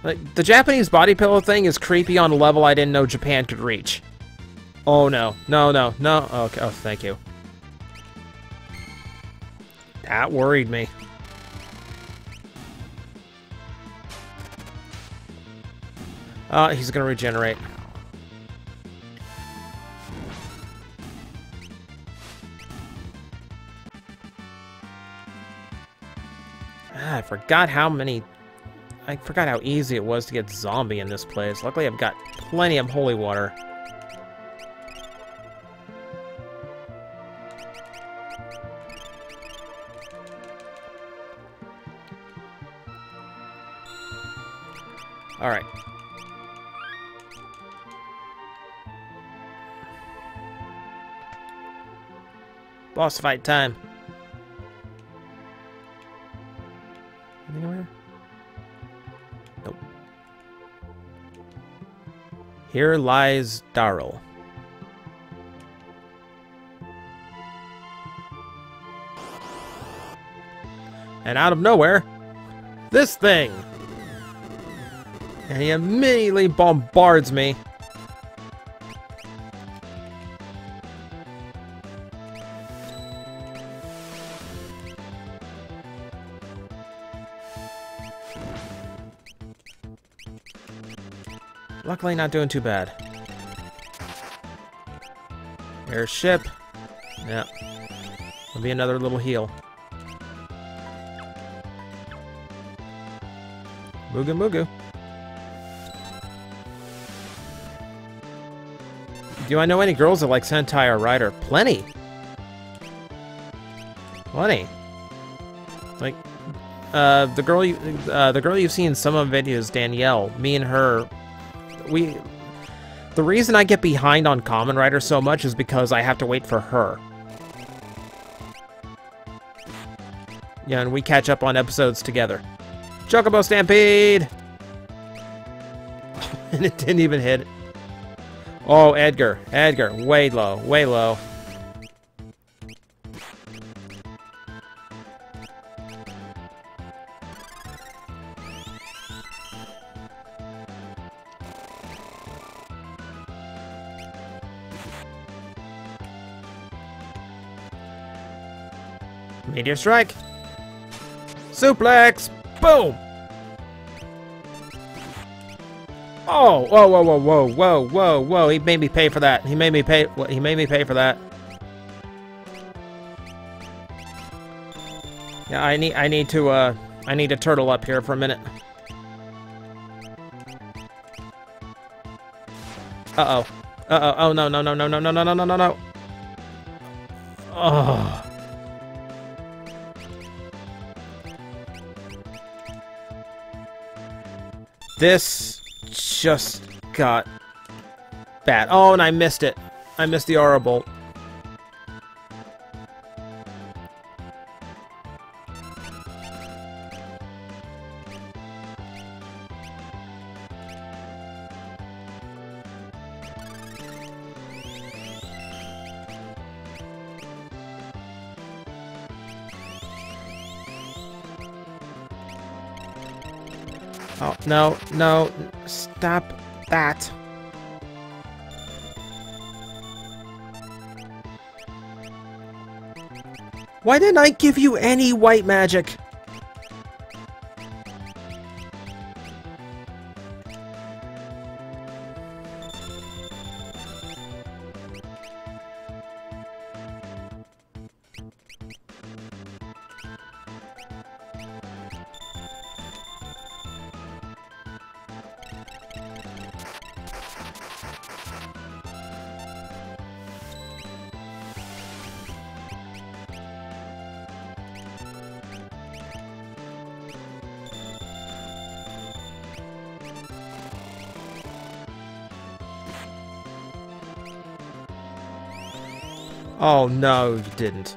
Like, the Japanese body pillow thing is creepy on a level I didn't know Japan could reach. Oh no. No, no, no. Okay. Oh, thank you. That worried me. He's gonna regenerate. I forgot how easy it was to get zombie in this place. Luckily, I've got plenty of holy water. All right. Boss fight time. Anything over here? Nope. Here lies Darrell. And out of nowhere, this thing! And he immediately bombards me. Luckily, not doing too bad. Airship. Yeah. There'll be another little heal. Mugu Mugu. Do I know any girls that like Sentai or Rider? Plenty. Plenty. Like, the girl you've seen in some of the videos, Danielle, me and her, the reason I get behind on Kamen Rider so much is because I have to wait for her. Yeah, and we catch up on episodes together. Chocobo Stampede! And it didn't even hit. Oh, Edgar, way low, way low. Meteor strike. Suplex. Boom. Oh, whoa, whoa, whoa, whoa, whoa, whoa, whoa. He made me pay for that. He made me pay for that. Yeah, I need to turtle up here for a minute. Uh-oh. Uh-oh. Oh, no, no, no, no, no, no, no, no, no, no, no. Oh. This just got bad. Oh, and I missed it. I missed the aura bolt. Oh, no, no, stop that. Why didn't I give you any white magic? Oh, no, you didn't.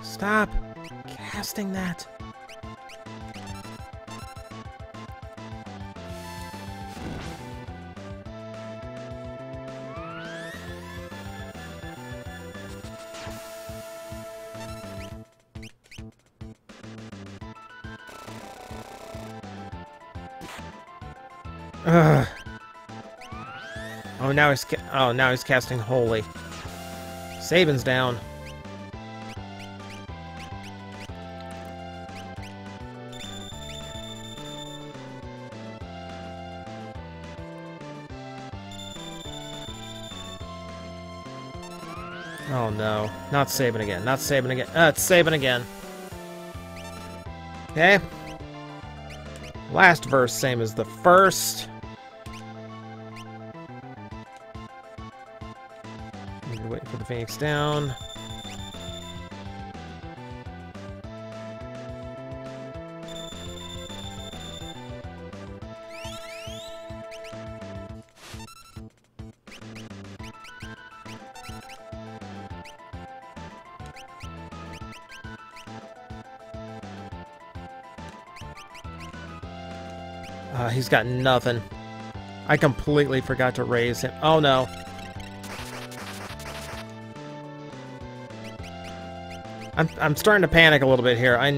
Stop casting that. Ugh. Oh, now he's casting holy. Saban's down. Oh no, not Saban again, not Saban again. It's Saban again. Okay. Last verse, same as the first. Waiting for the Phoenix down. He's got nothing. I completely forgot to raise him. Oh no. I'm starting to panic a little bit here. I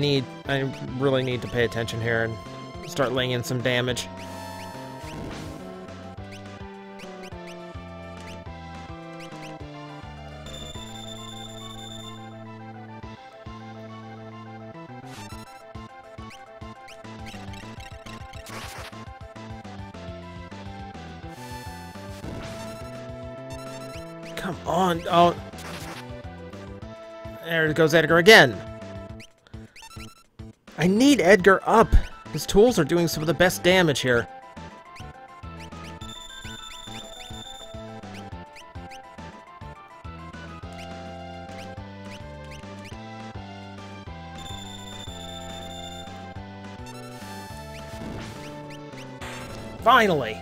really need to pay attention here and start laying in some damage. Come on. Oh. There goes Edgar again. I need Edgar up. His tools are doing some of the best damage here. Finally.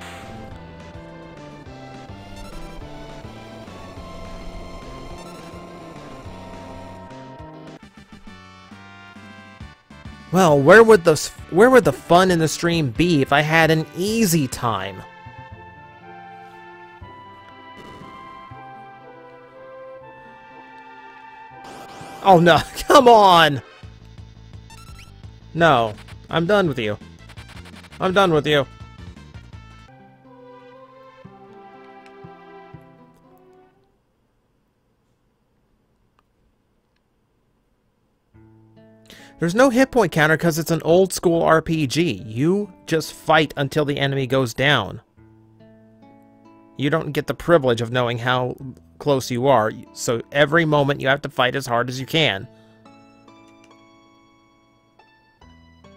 Well, where would the fun in the stream be if I had an easy time? Oh no, come on! No, I'm done with you. I'm done with you. There's no hit point counter because it's an old school RPG. You just fight until the enemy goes down. You don't get the privilege of knowing how close you are, so every moment you have to fight as hard as you can.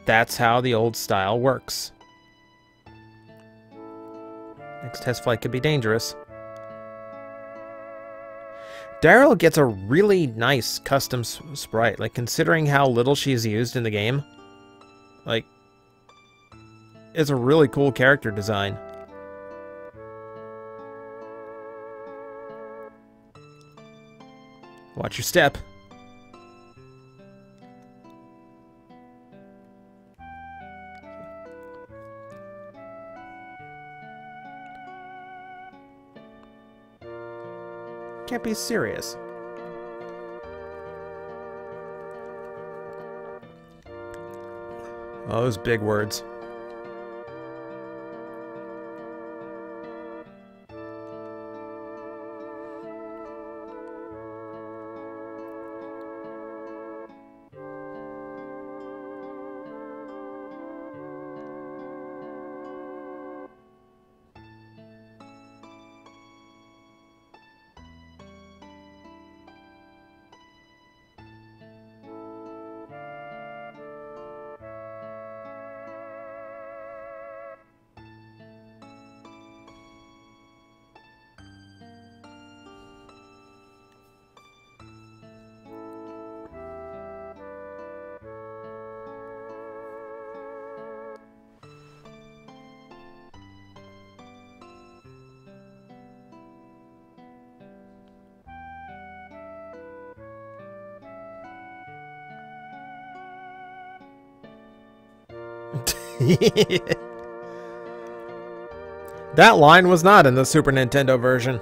That's how the old style works. Next test flight could be dangerous. Daryl gets a really nice custom sprite, like, considering how little she's used in the game. Like, it's a really cool character design. Watch your step. Can't be serious. Oh, those big words. That line was not in the Super Nintendo version.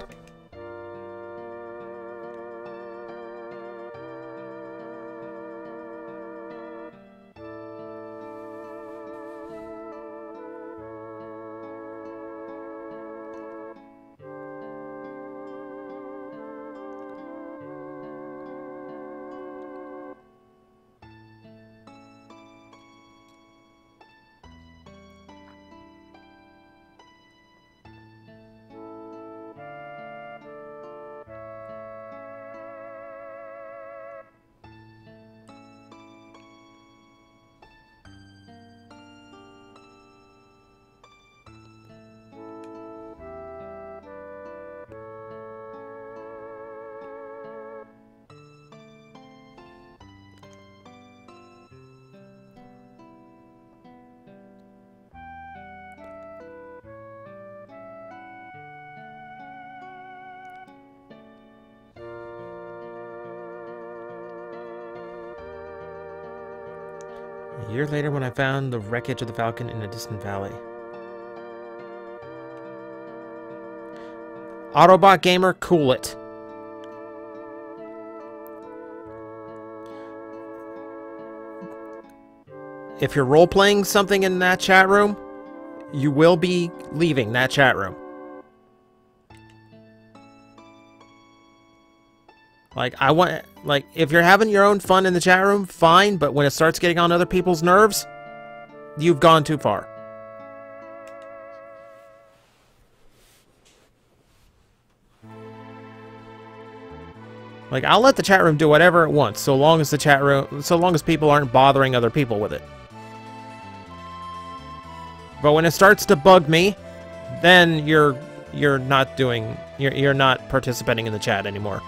A year later, when I found the wreckage of the Falcon in a distant valley. Autobot Gamer, cool it. If you're role-playing something in that chat room, you will be leaving that chat room. Like, if you're having your own fun in the chat room, fine, but when it starts getting on other people's nerves, you've gone too far. Like, I'll let the chat room do whatever it wants, so long as people aren't bothering other people with it. But when it starts to bug me, then you're not participating in the chat anymore.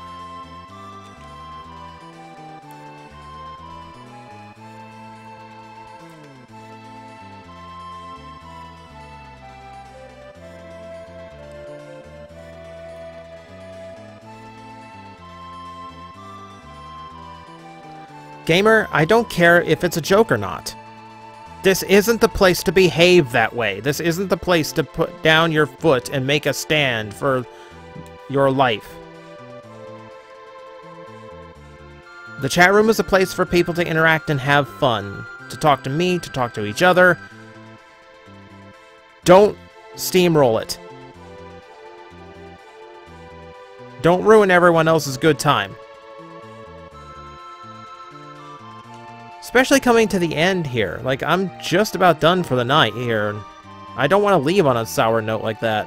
Gamer, I don't care if it's a joke or not. This isn't the place to behave that way. This isn't the place to put down your foot and make a stand for your life. The chat room is a place for people to interact and have fun. To talk to me, to talk to each other. Don't steamroll it. Don't ruin everyone else's good time. Especially coming to the end here. Like, I'm just about done for the night here. I don't want to leave on a sour note like that.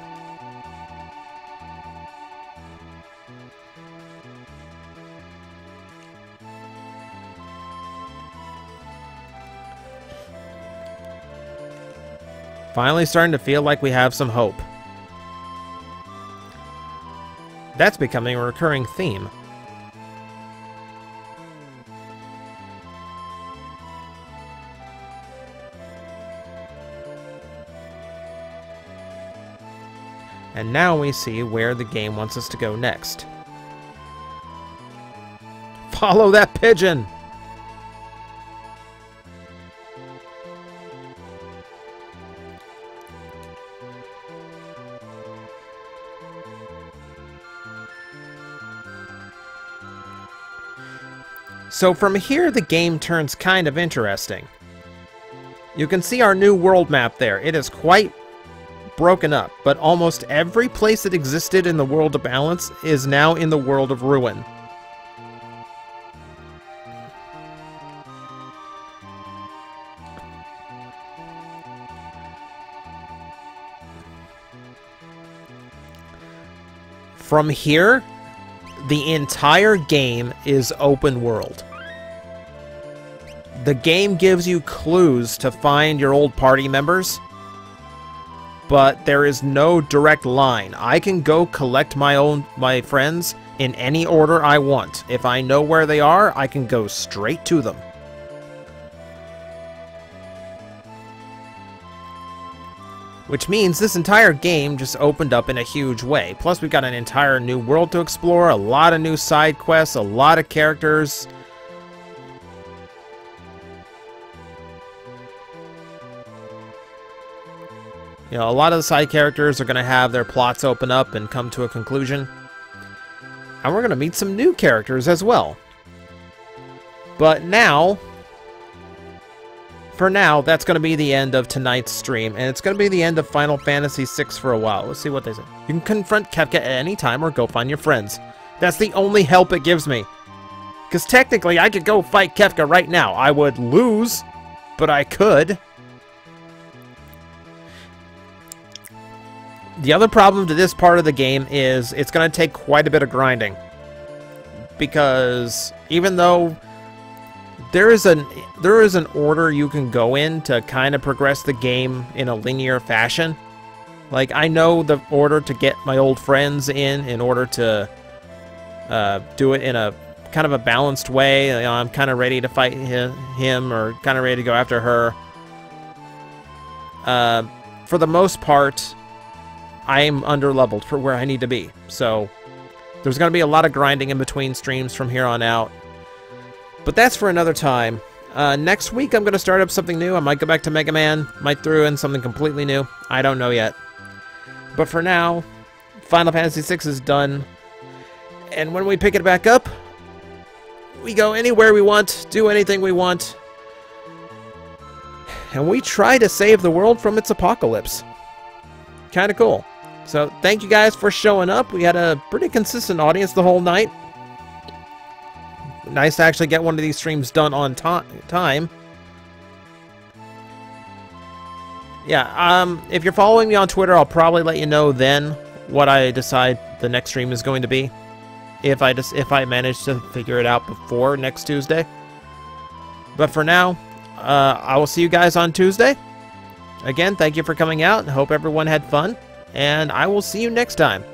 Finally starting to feel like we have some hope. That's becoming a recurring theme. And now we see where the game wants us to go next. Follow that pigeon! So from here, the game turns kind of interesting. You can see our new world map there. It is quite broken up, but almost every place that existed in the world of balance is now in the world of ruin. From here, the entire game is open world. The game gives you clues to find your old party members, but there is no direct line. I can go collect my friends in any order I want. If I know where they are, I can go straight to them. Which means this entire game just opened up in a huge way. Plus we've got an entire new world to explore, a lot of new side quests, a lot of characters. You know, a lot of the side characters are going to have their plots open up and come to a conclusion. And we're going to meet some new characters as well. But now, for now, that's going to be the end of tonight's stream. And it's going to be the end of Final Fantasy VI for a while. Let's see what they say. You can confront Kefka at any time or go find your friends. That's the only help it gives me. Because technically, I could go fight Kefka right now. I would lose, but I could. The other problem to this part of the game is it's going to take quite a bit of grinding. Because even though there is an order you can go in to kind of progress the game in a linear fashion. Like, I know the order to get my old friends in order to do it in a kind of a balanced way. You know, I'm kind of ready to fight him or kind of ready to go after her. For the most part, I'm under-leveled for where I need to be. So there's going to be a lot of grinding in between streams from here on out. But that's for another time. Next week, I'm going to start up something new. I might go back to Mega Man. Might throw in something completely new. I don't know yet. But for now, Final Fantasy VI is done. And when we pick it back up, we go anywhere we want, do anything we want. And we try to save the world from its apocalypse. Kind of cool. So, thank you guys for showing up. We had a pretty consistent audience the whole night. Nice to actually get one of these streams done on time. Yeah, if you're following me on Twitter, I'll probably let you know then what I decide the next stream is going to be. If I manage to figure it out before next Tuesday. But for now, I will see you guys on Tuesday. Again, thank you for coming out. Hope everyone had fun. And I will see you next time.